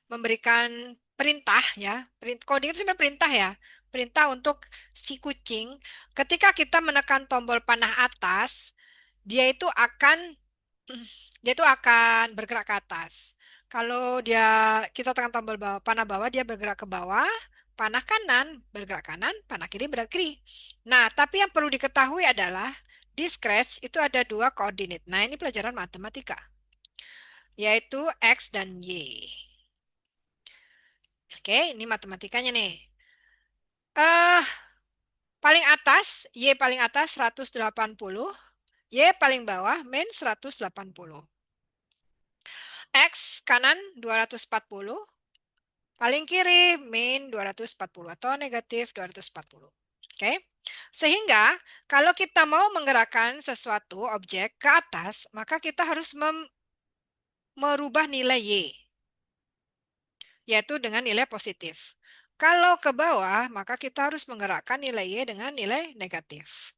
memberikan perintah ya. Coding itu sebenarnya perintah ya. Perintah untuk si kucing. Ketika kita menekan tombol panah atas, dia itu akan dia itu akan bergerak ke atas. Kalau kita tekan tombol panah bawah, dia bergerak ke bawah. Panah kanan bergerak kanan, panah kiri bergerak kiri. Nah, tapi yang perlu diketahui adalah di Scratch itu ada dua koordinat. Nah, ini pelajaran matematika, yaitu X dan Y. Oke, ini matematikanya nih. Eh, paling atas, Y paling atas 180, Y paling bawah min 180. X kanan 240, paling kiri min 240 atau negatif 240. Oke. Sehingga kalau kita mau menggerakkan sesuatu objek ke atas, maka kita harus merubah nilai Y, yaitu dengan nilai positif. Kalau ke bawah, maka kita harus menggerakkan nilai Y dengan nilai negatif.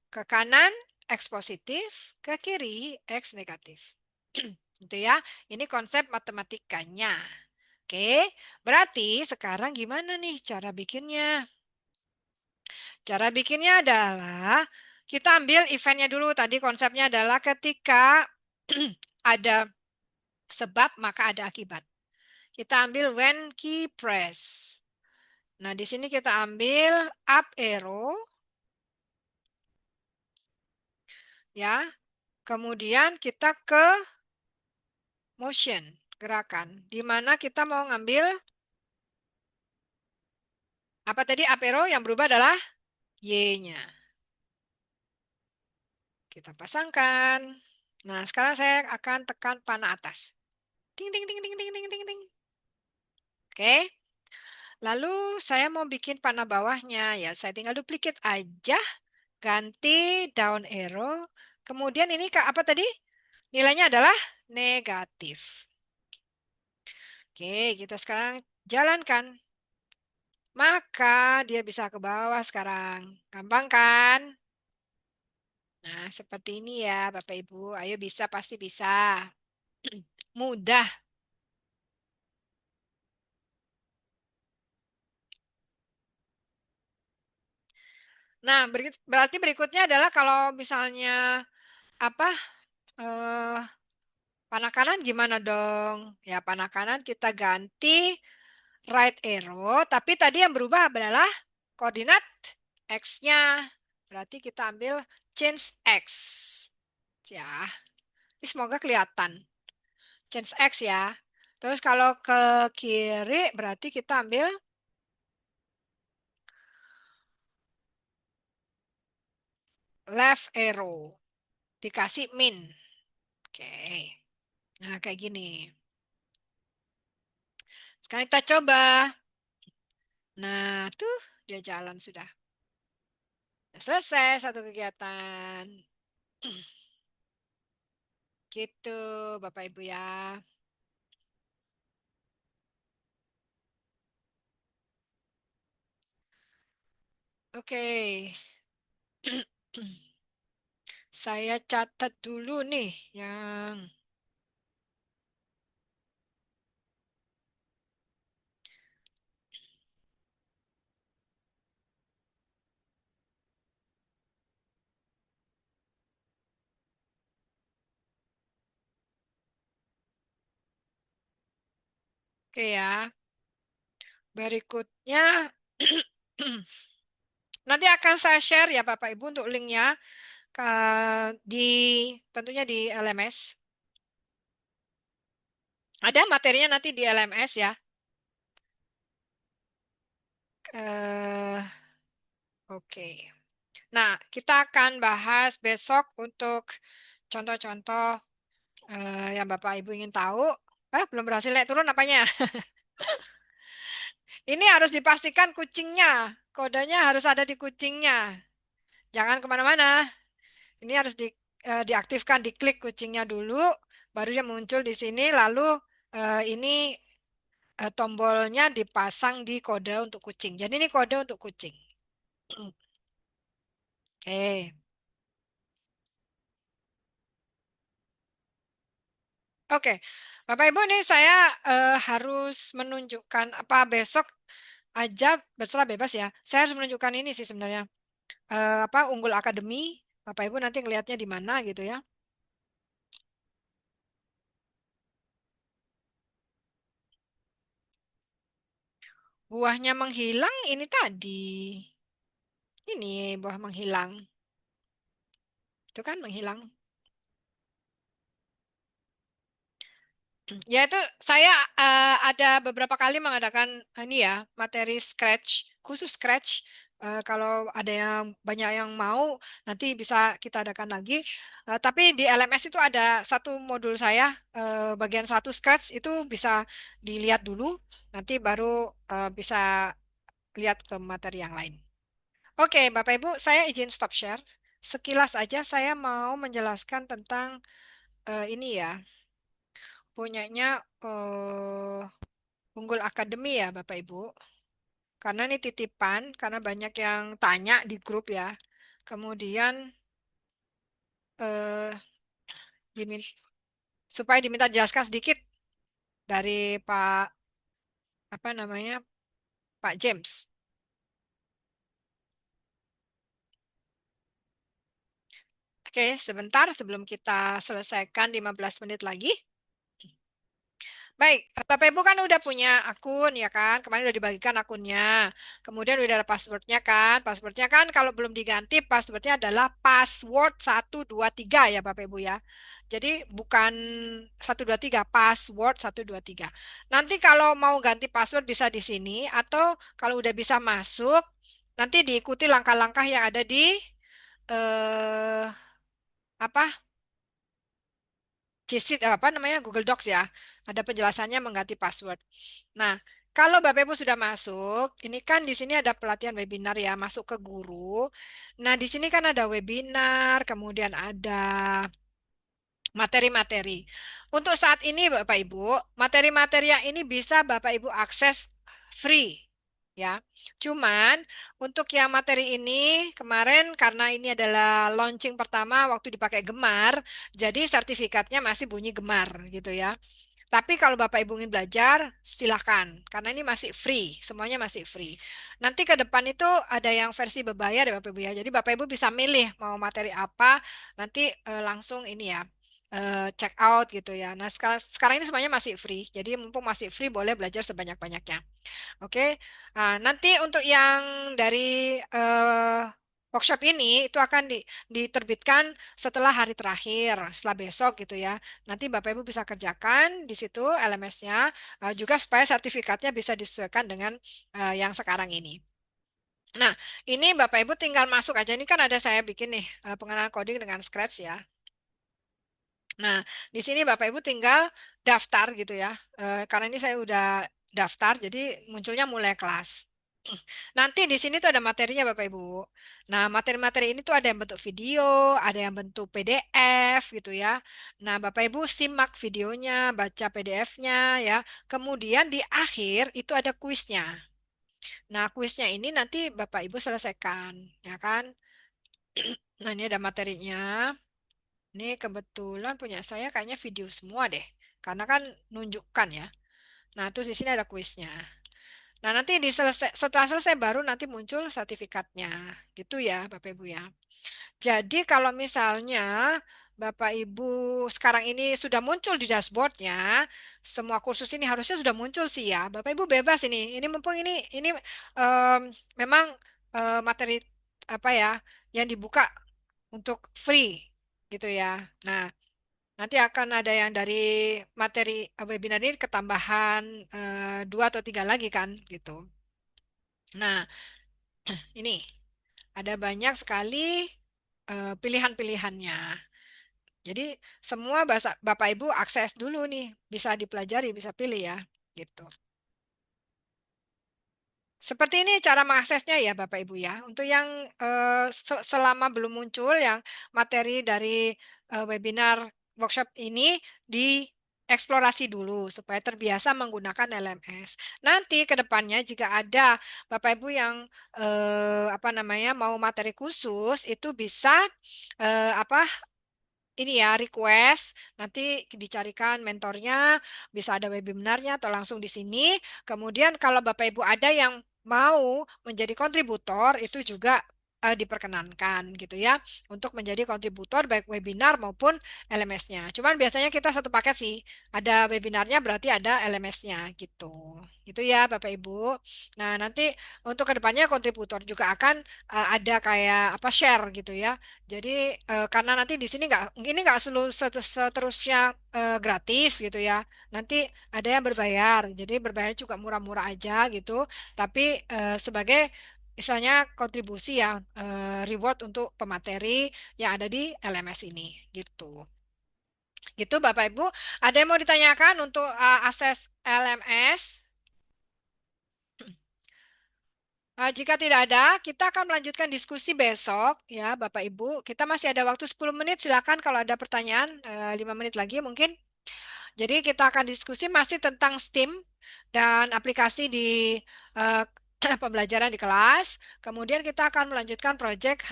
Ke kanan, X positif, ke kiri, X negatif. Gitu ya. Ini konsep matematikanya. Oke, berarti sekarang gimana nih cara bikinnya? Cara bikinnya adalah Kita ambil eventnya dulu. Tadi konsepnya adalah ketika ada sebab maka ada akibat. Kita ambil when key press. Nah, di sini kita ambil up arrow ya. Kemudian kita ke motion, gerakan. Di mana kita mau ngambil apa tadi up arrow yang berubah adalah Y-nya. Kita pasangkan. Nah, sekarang saya akan tekan panah atas. Ting ting ting ting ting ting ting ting. Oke. Lalu saya mau bikin panah bawahnya ya. Saya tinggal duplicate aja, ganti down arrow. Kemudian ini apa tadi? Nilainya adalah negatif. Oke, kita sekarang jalankan. Maka dia bisa ke bawah sekarang. Gampang kan? Nah, seperti ini ya, Bapak Ibu. Ayo bisa, pasti bisa. Mudah. Nah, berarti berikutnya adalah kalau misalnya apa eh, panah kanan gimana dong? Ya, panah kanan kita ganti right arrow, tapi tadi yang berubah adalah koordinat X-nya. Berarti kita ambil change X. Ya, ini semoga kelihatan. Change X ya. Terus kalau ke kiri berarti kita ambil left arrow. Dikasih min. Oke. Nah, kayak gini. Sekarang kita coba. Nah, tuh dia jalan sudah. Sudah selesai satu kegiatan. Gitu, Bapak Ibu ya. Oke. Saya catat dulu nih yang oke ya. Berikutnya nanti akan saya share ya Bapak Ibu untuk linknya ke di tentunya di LMS. Ada materinya nanti di LMS ya. Eh, oke. Nah, kita akan bahas besok untuk contoh-contoh yang Bapak Ibu ingin tahu. Belum berhasil naik turun apanya? Ini harus dipastikan kucingnya. Kodenya harus ada di kucingnya. Jangan kemana-mana. Ini harus diaktifkan, diklik kucingnya dulu, baru dia muncul di sini. Lalu ini tombolnya dipasang di kode untuk kucing. Jadi ini kode untuk kucing. Oke. Oke, Bapak Ibu nih saya harus menunjukkan apa besok aja berserah bebas ya. Saya harus menunjukkan ini sih sebenarnya. Apa Unggul Akademi. Bapak Ibu nanti ngelihatnya di mana gitu ya. Buahnya menghilang ini tadi. Ini buah menghilang. Itu kan menghilang. Ya itu saya ada beberapa kali mengadakan ini ya materi scratch khusus scratch. Kalau ada yang banyak yang mau nanti bisa kita adakan lagi. Tapi di LMS itu ada satu modul saya bagian satu scratch itu bisa dilihat dulu. Nanti baru bisa lihat ke materi yang lain. Oke, Bapak Ibu, saya izin stop share. Sekilas aja saya mau menjelaskan tentang ini ya punyanya Unggul Akademi ya Bapak Ibu. Karena ini titipan, karena banyak yang tanya di grup ya. Kemudian eh, supaya diminta jelaskan sedikit dari Pak apa namanya Pak James. Oke, sebentar sebelum kita selesaikan 15 menit lagi. Baik, Bapak Ibu kan udah punya akun ya kan? Kemarin udah dibagikan akunnya. Kemudian udah ada passwordnya kan? Passwordnya kan kalau belum diganti passwordnya adalah password 123 ya Bapak Ibu ya. Jadi bukan 123, password 123. Nanti kalau mau ganti password bisa di sini atau kalau udah bisa masuk nanti diikuti langkah-langkah yang ada di eh apa Gsit, apa namanya Google Docs ya. Ada penjelasannya mengganti password. Nah, kalau Bapak Ibu sudah masuk, ini kan di sini ada pelatihan webinar ya, masuk ke guru. Nah, di sini kan ada webinar, kemudian ada materi-materi. Untuk saat ini Bapak Ibu, materi-materi yang ini bisa Bapak Ibu akses free ya. Cuman untuk yang materi ini kemarin karena ini adalah launching pertama waktu dipakai Gemar, jadi sertifikatnya masih bunyi Gemar gitu ya. Tapi kalau Bapak Ibu ingin belajar, silahkan. Karena ini masih free, semuanya masih free. Nanti ke depan itu ada yang versi berbayar ya Bapak Ibu ya. Jadi Bapak Ibu bisa milih mau materi apa, nanti langsung ini ya, check out gitu ya. Nah sekarang ini semuanya masih free. Jadi mumpung masih free, boleh belajar sebanyak-banyaknya. Oke, nah, nanti untuk yang dari workshop ini itu akan diterbitkan setelah hari terakhir, setelah besok gitu ya. Nanti Bapak Ibu bisa kerjakan di situ LMS-nya, juga supaya sertifikatnya bisa disesuaikan dengan yang sekarang ini. Nah, ini Bapak Ibu tinggal masuk aja. Ini kan ada saya bikin nih pengenalan coding dengan Scratch ya. Nah, di sini Bapak Ibu tinggal daftar gitu ya. Karena ini saya udah daftar, jadi munculnya mulai kelas. Nanti di sini tuh ada materinya Bapak Ibu. Nah, materi-materi ini tuh ada yang bentuk video, ada yang bentuk PDF gitu ya. Nah, Bapak Ibu simak videonya, baca PDF-nya ya. Kemudian di akhir itu ada kuisnya. Nah, kuisnya ini nanti Bapak Ibu selesaikan, ya kan? Nah, ini ada materinya. Ini kebetulan punya saya kayaknya video semua deh. Karena kan nunjukkan ya. Nah, terus di sini ada kuisnya. Nah, nanti setelah selesai baru nanti muncul sertifikatnya. Gitu ya, Bapak Ibu ya. Jadi kalau misalnya Bapak Ibu sekarang ini sudah muncul di dashboardnya, semua kursus ini harusnya sudah muncul sih ya. Bapak Ibu bebas ini. Ini mumpung ini em, memang materi apa ya yang dibuka untuk free gitu ya. Nah, nanti akan ada yang dari materi webinar ini ketambahan dua atau tiga lagi kan gitu. Nah, ini ada banyak sekali pilihan-pilihannya. Jadi semua bahasa Bapak Ibu akses dulu nih, bisa dipelajari, bisa pilih ya, gitu. Seperti ini cara mengaksesnya ya Bapak Ibu ya. Untuk yang selama belum muncul yang materi dari webinar workshop ini dieksplorasi dulu supaya terbiasa menggunakan LMS. Nanti ke depannya jika ada Bapak Ibu yang apa namanya mau materi khusus itu bisa apa ini ya request nanti dicarikan mentornya bisa ada webinarnya atau langsung di sini kemudian kalau Bapak Ibu ada yang mau menjadi kontributor itu juga diperkenankan gitu ya untuk menjadi kontributor baik webinar maupun LMS-nya. Cuman biasanya kita satu paket sih ada webinarnya berarti ada LMS-nya gitu. Gitu ya Bapak Ibu. Nah nanti untuk kedepannya kontributor juga akan ada kayak apa share gitu ya. Jadi karena nanti di sini nggak ini nggak seluruh seterusnya gratis gitu ya. Nanti ada yang berbayar. Jadi berbayar juga murah-murah aja gitu. Tapi sebagai misalnya kontribusi ya reward untuk pemateri yang ada di LMS ini gitu. Gitu Bapak Ibu. Ada yang mau ditanyakan untuk akses LMS? Jika tidak ada, kita akan melanjutkan diskusi besok ya Bapak Ibu. Kita masih ada waktu 10 menit, silakan kalau ada pertanyaan 5 menit lagi mungkin. Jadi kita akan diskusi masih tentang STEAM dan aplikasi di eh, pembelajaran di kelas. Kemudian kita akan melanjutkan proyek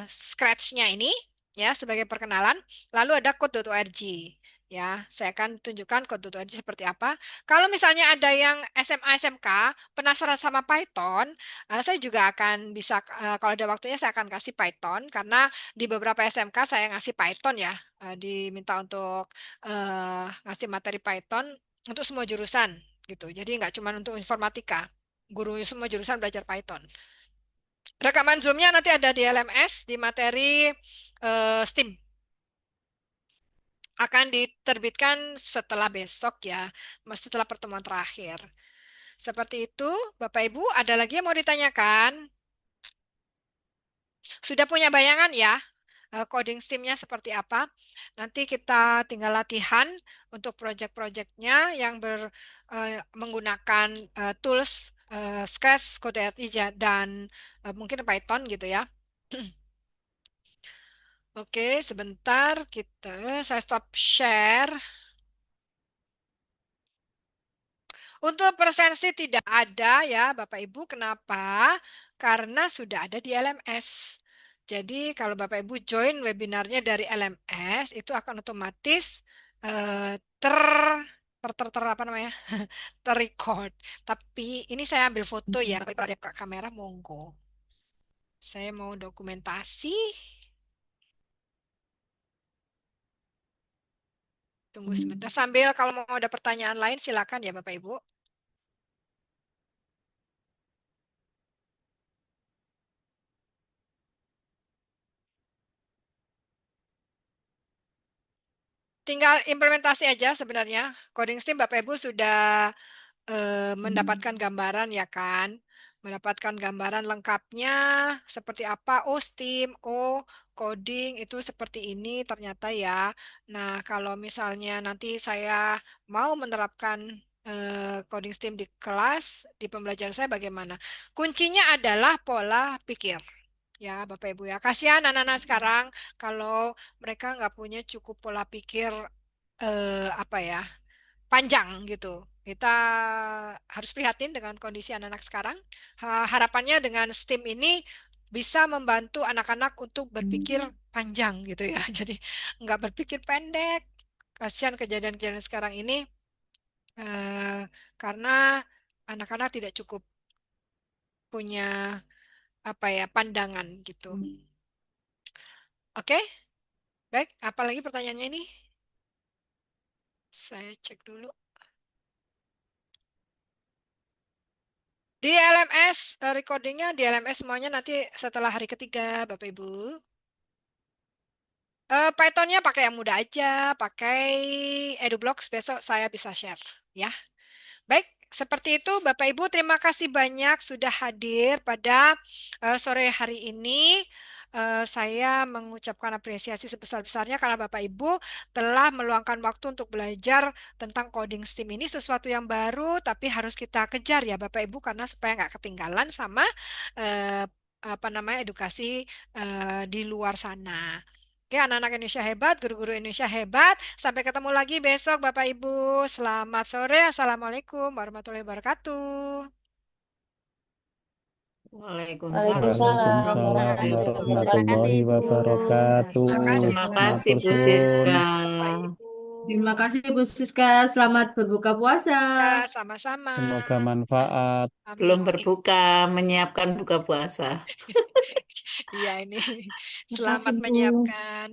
Scratch-nya ini ya sebagai perkenalan. Lalu ada code.org. Ya, saya akan tunjukkan kode tutorial seperti apa. Kalau misalnya ada yang SMA SMK penasaran sama Python, saya juga akan bisa kalau ada waktunya saya akan kasih Python karena di beberapa SMK saya ngasih Python ya, diminta untuk ngasih materi Python untuk semua jurusan gitu. Jadi nggak cuma untuk informatika, guru semua jurusan belajar Python. Rekaman Zoom-nya nanti ada di LMS di materi STEAM akan diterbitkan setelah besok ya, setelah pertemuan terakhir. Seperti itu, Bapak Ibu, ada lagi yang mau ditanyakan? Sudah punya bayangan ya, coding STEAM-nya seperti apa? Nanti kita tinggal latihan untuk proyek-proyeknya yang menggunakan tools Scratch, Code.ly, dan mungkin Python gitu ya. Oke, sebentar saya stop share. Untuk presensi tidak ada ya Bapak Ibu. Kenapa? Karena sudah ada di LMS. Jadi kalau Bapak Ibu join webinarnya dari LMS itu akan otomatis eh, ter apa namanya? Terrecord. Tapi ini saya ambil foto ya. Kalau ada kamera monggo. Saya mau dokumentasi. Tunggu sebentar. Sambil kalau mau ada pertanyaan lain silakan ya Bapak Ibu. Tinggal implementasi aja sebenarnya. Coding Steam Bapak Ibu sudah mendapatkan gambaran ya kan, mendapatkan gambaran lengkapnya seperti apa. Oh, Steam, oh, coding itu seperti ini ternyata ya. Nah, kalau misalnya nanti saya mau menerapkan coding Steam di kelas, di pembelajaran saya bagaimana? Kuncinya adalah pola pikir. Ya, Bapak Ibu ya. Kasihan anak-anak sekarang kalau mereka nggak punya cukup pola pikir apa ya? Panjang gitu. Kita harus prihatin dengan kondisi anak-anak sekarang. Harapannya dengan STEAM ini bisa membantu anak-anak untuk berpikir panjang gitu ya. Jadi nggak berpikir pendek. Kasihan kejadian-kejadian sekarang ini eh, karena anak-anak tidak cukup punya apa ya pandangan gitu. Oke, baik. Apalagi pertanyaannya ini? Saya cek dulu. Di LMS, recordingnya di LMS semuanya nanti setelah hari ketiga, Bapak Ibu. Pythonnya pakai yang mudah aja, pakai EduBlocks besok saya bisa share. Ya, baik. Seperti itu, Bapak Ibu, terima kasih banyak sudah hadir pada sore hari ini. Saya mengucapkan apresiasi sebesar-besarnya karena Bapak Ibu telah meluangkan waktu untuk belajar tentang coding STEAM ini sesuatu yang baru, tapi harus kita kejar ya Bapak Ibu karena supaya nggak ketinggalan sama eh, apa namanya edukasi di luar sana. Oke, anak-anak Indonesia hebat, guru-guru Indonesia hebat. Sampai ketemu lagi besok, Bapak Ibu. Selamat sore. Assalamualaikum warahmatullahi wabarakatuh. Waalaikumsalam Waalaikumsalam Waalaikumsalam warahmatullahi warahmatullahi Terima kasih, warahmatullahi wabarakatuh. Ibu. wabarakatuh. Terima kasih Terima kasih Bu semuanya, Matursun. Siska. Bapak Ibu. Terima kasih Bu Siska. Selamat berbuka puasa. Ya, sama-sama. Semoga manfaat. Belum Amin. berbuka, menyiapkan buka puasa. Iya, ini Terima kasih, selamat Bu. menyiapkan.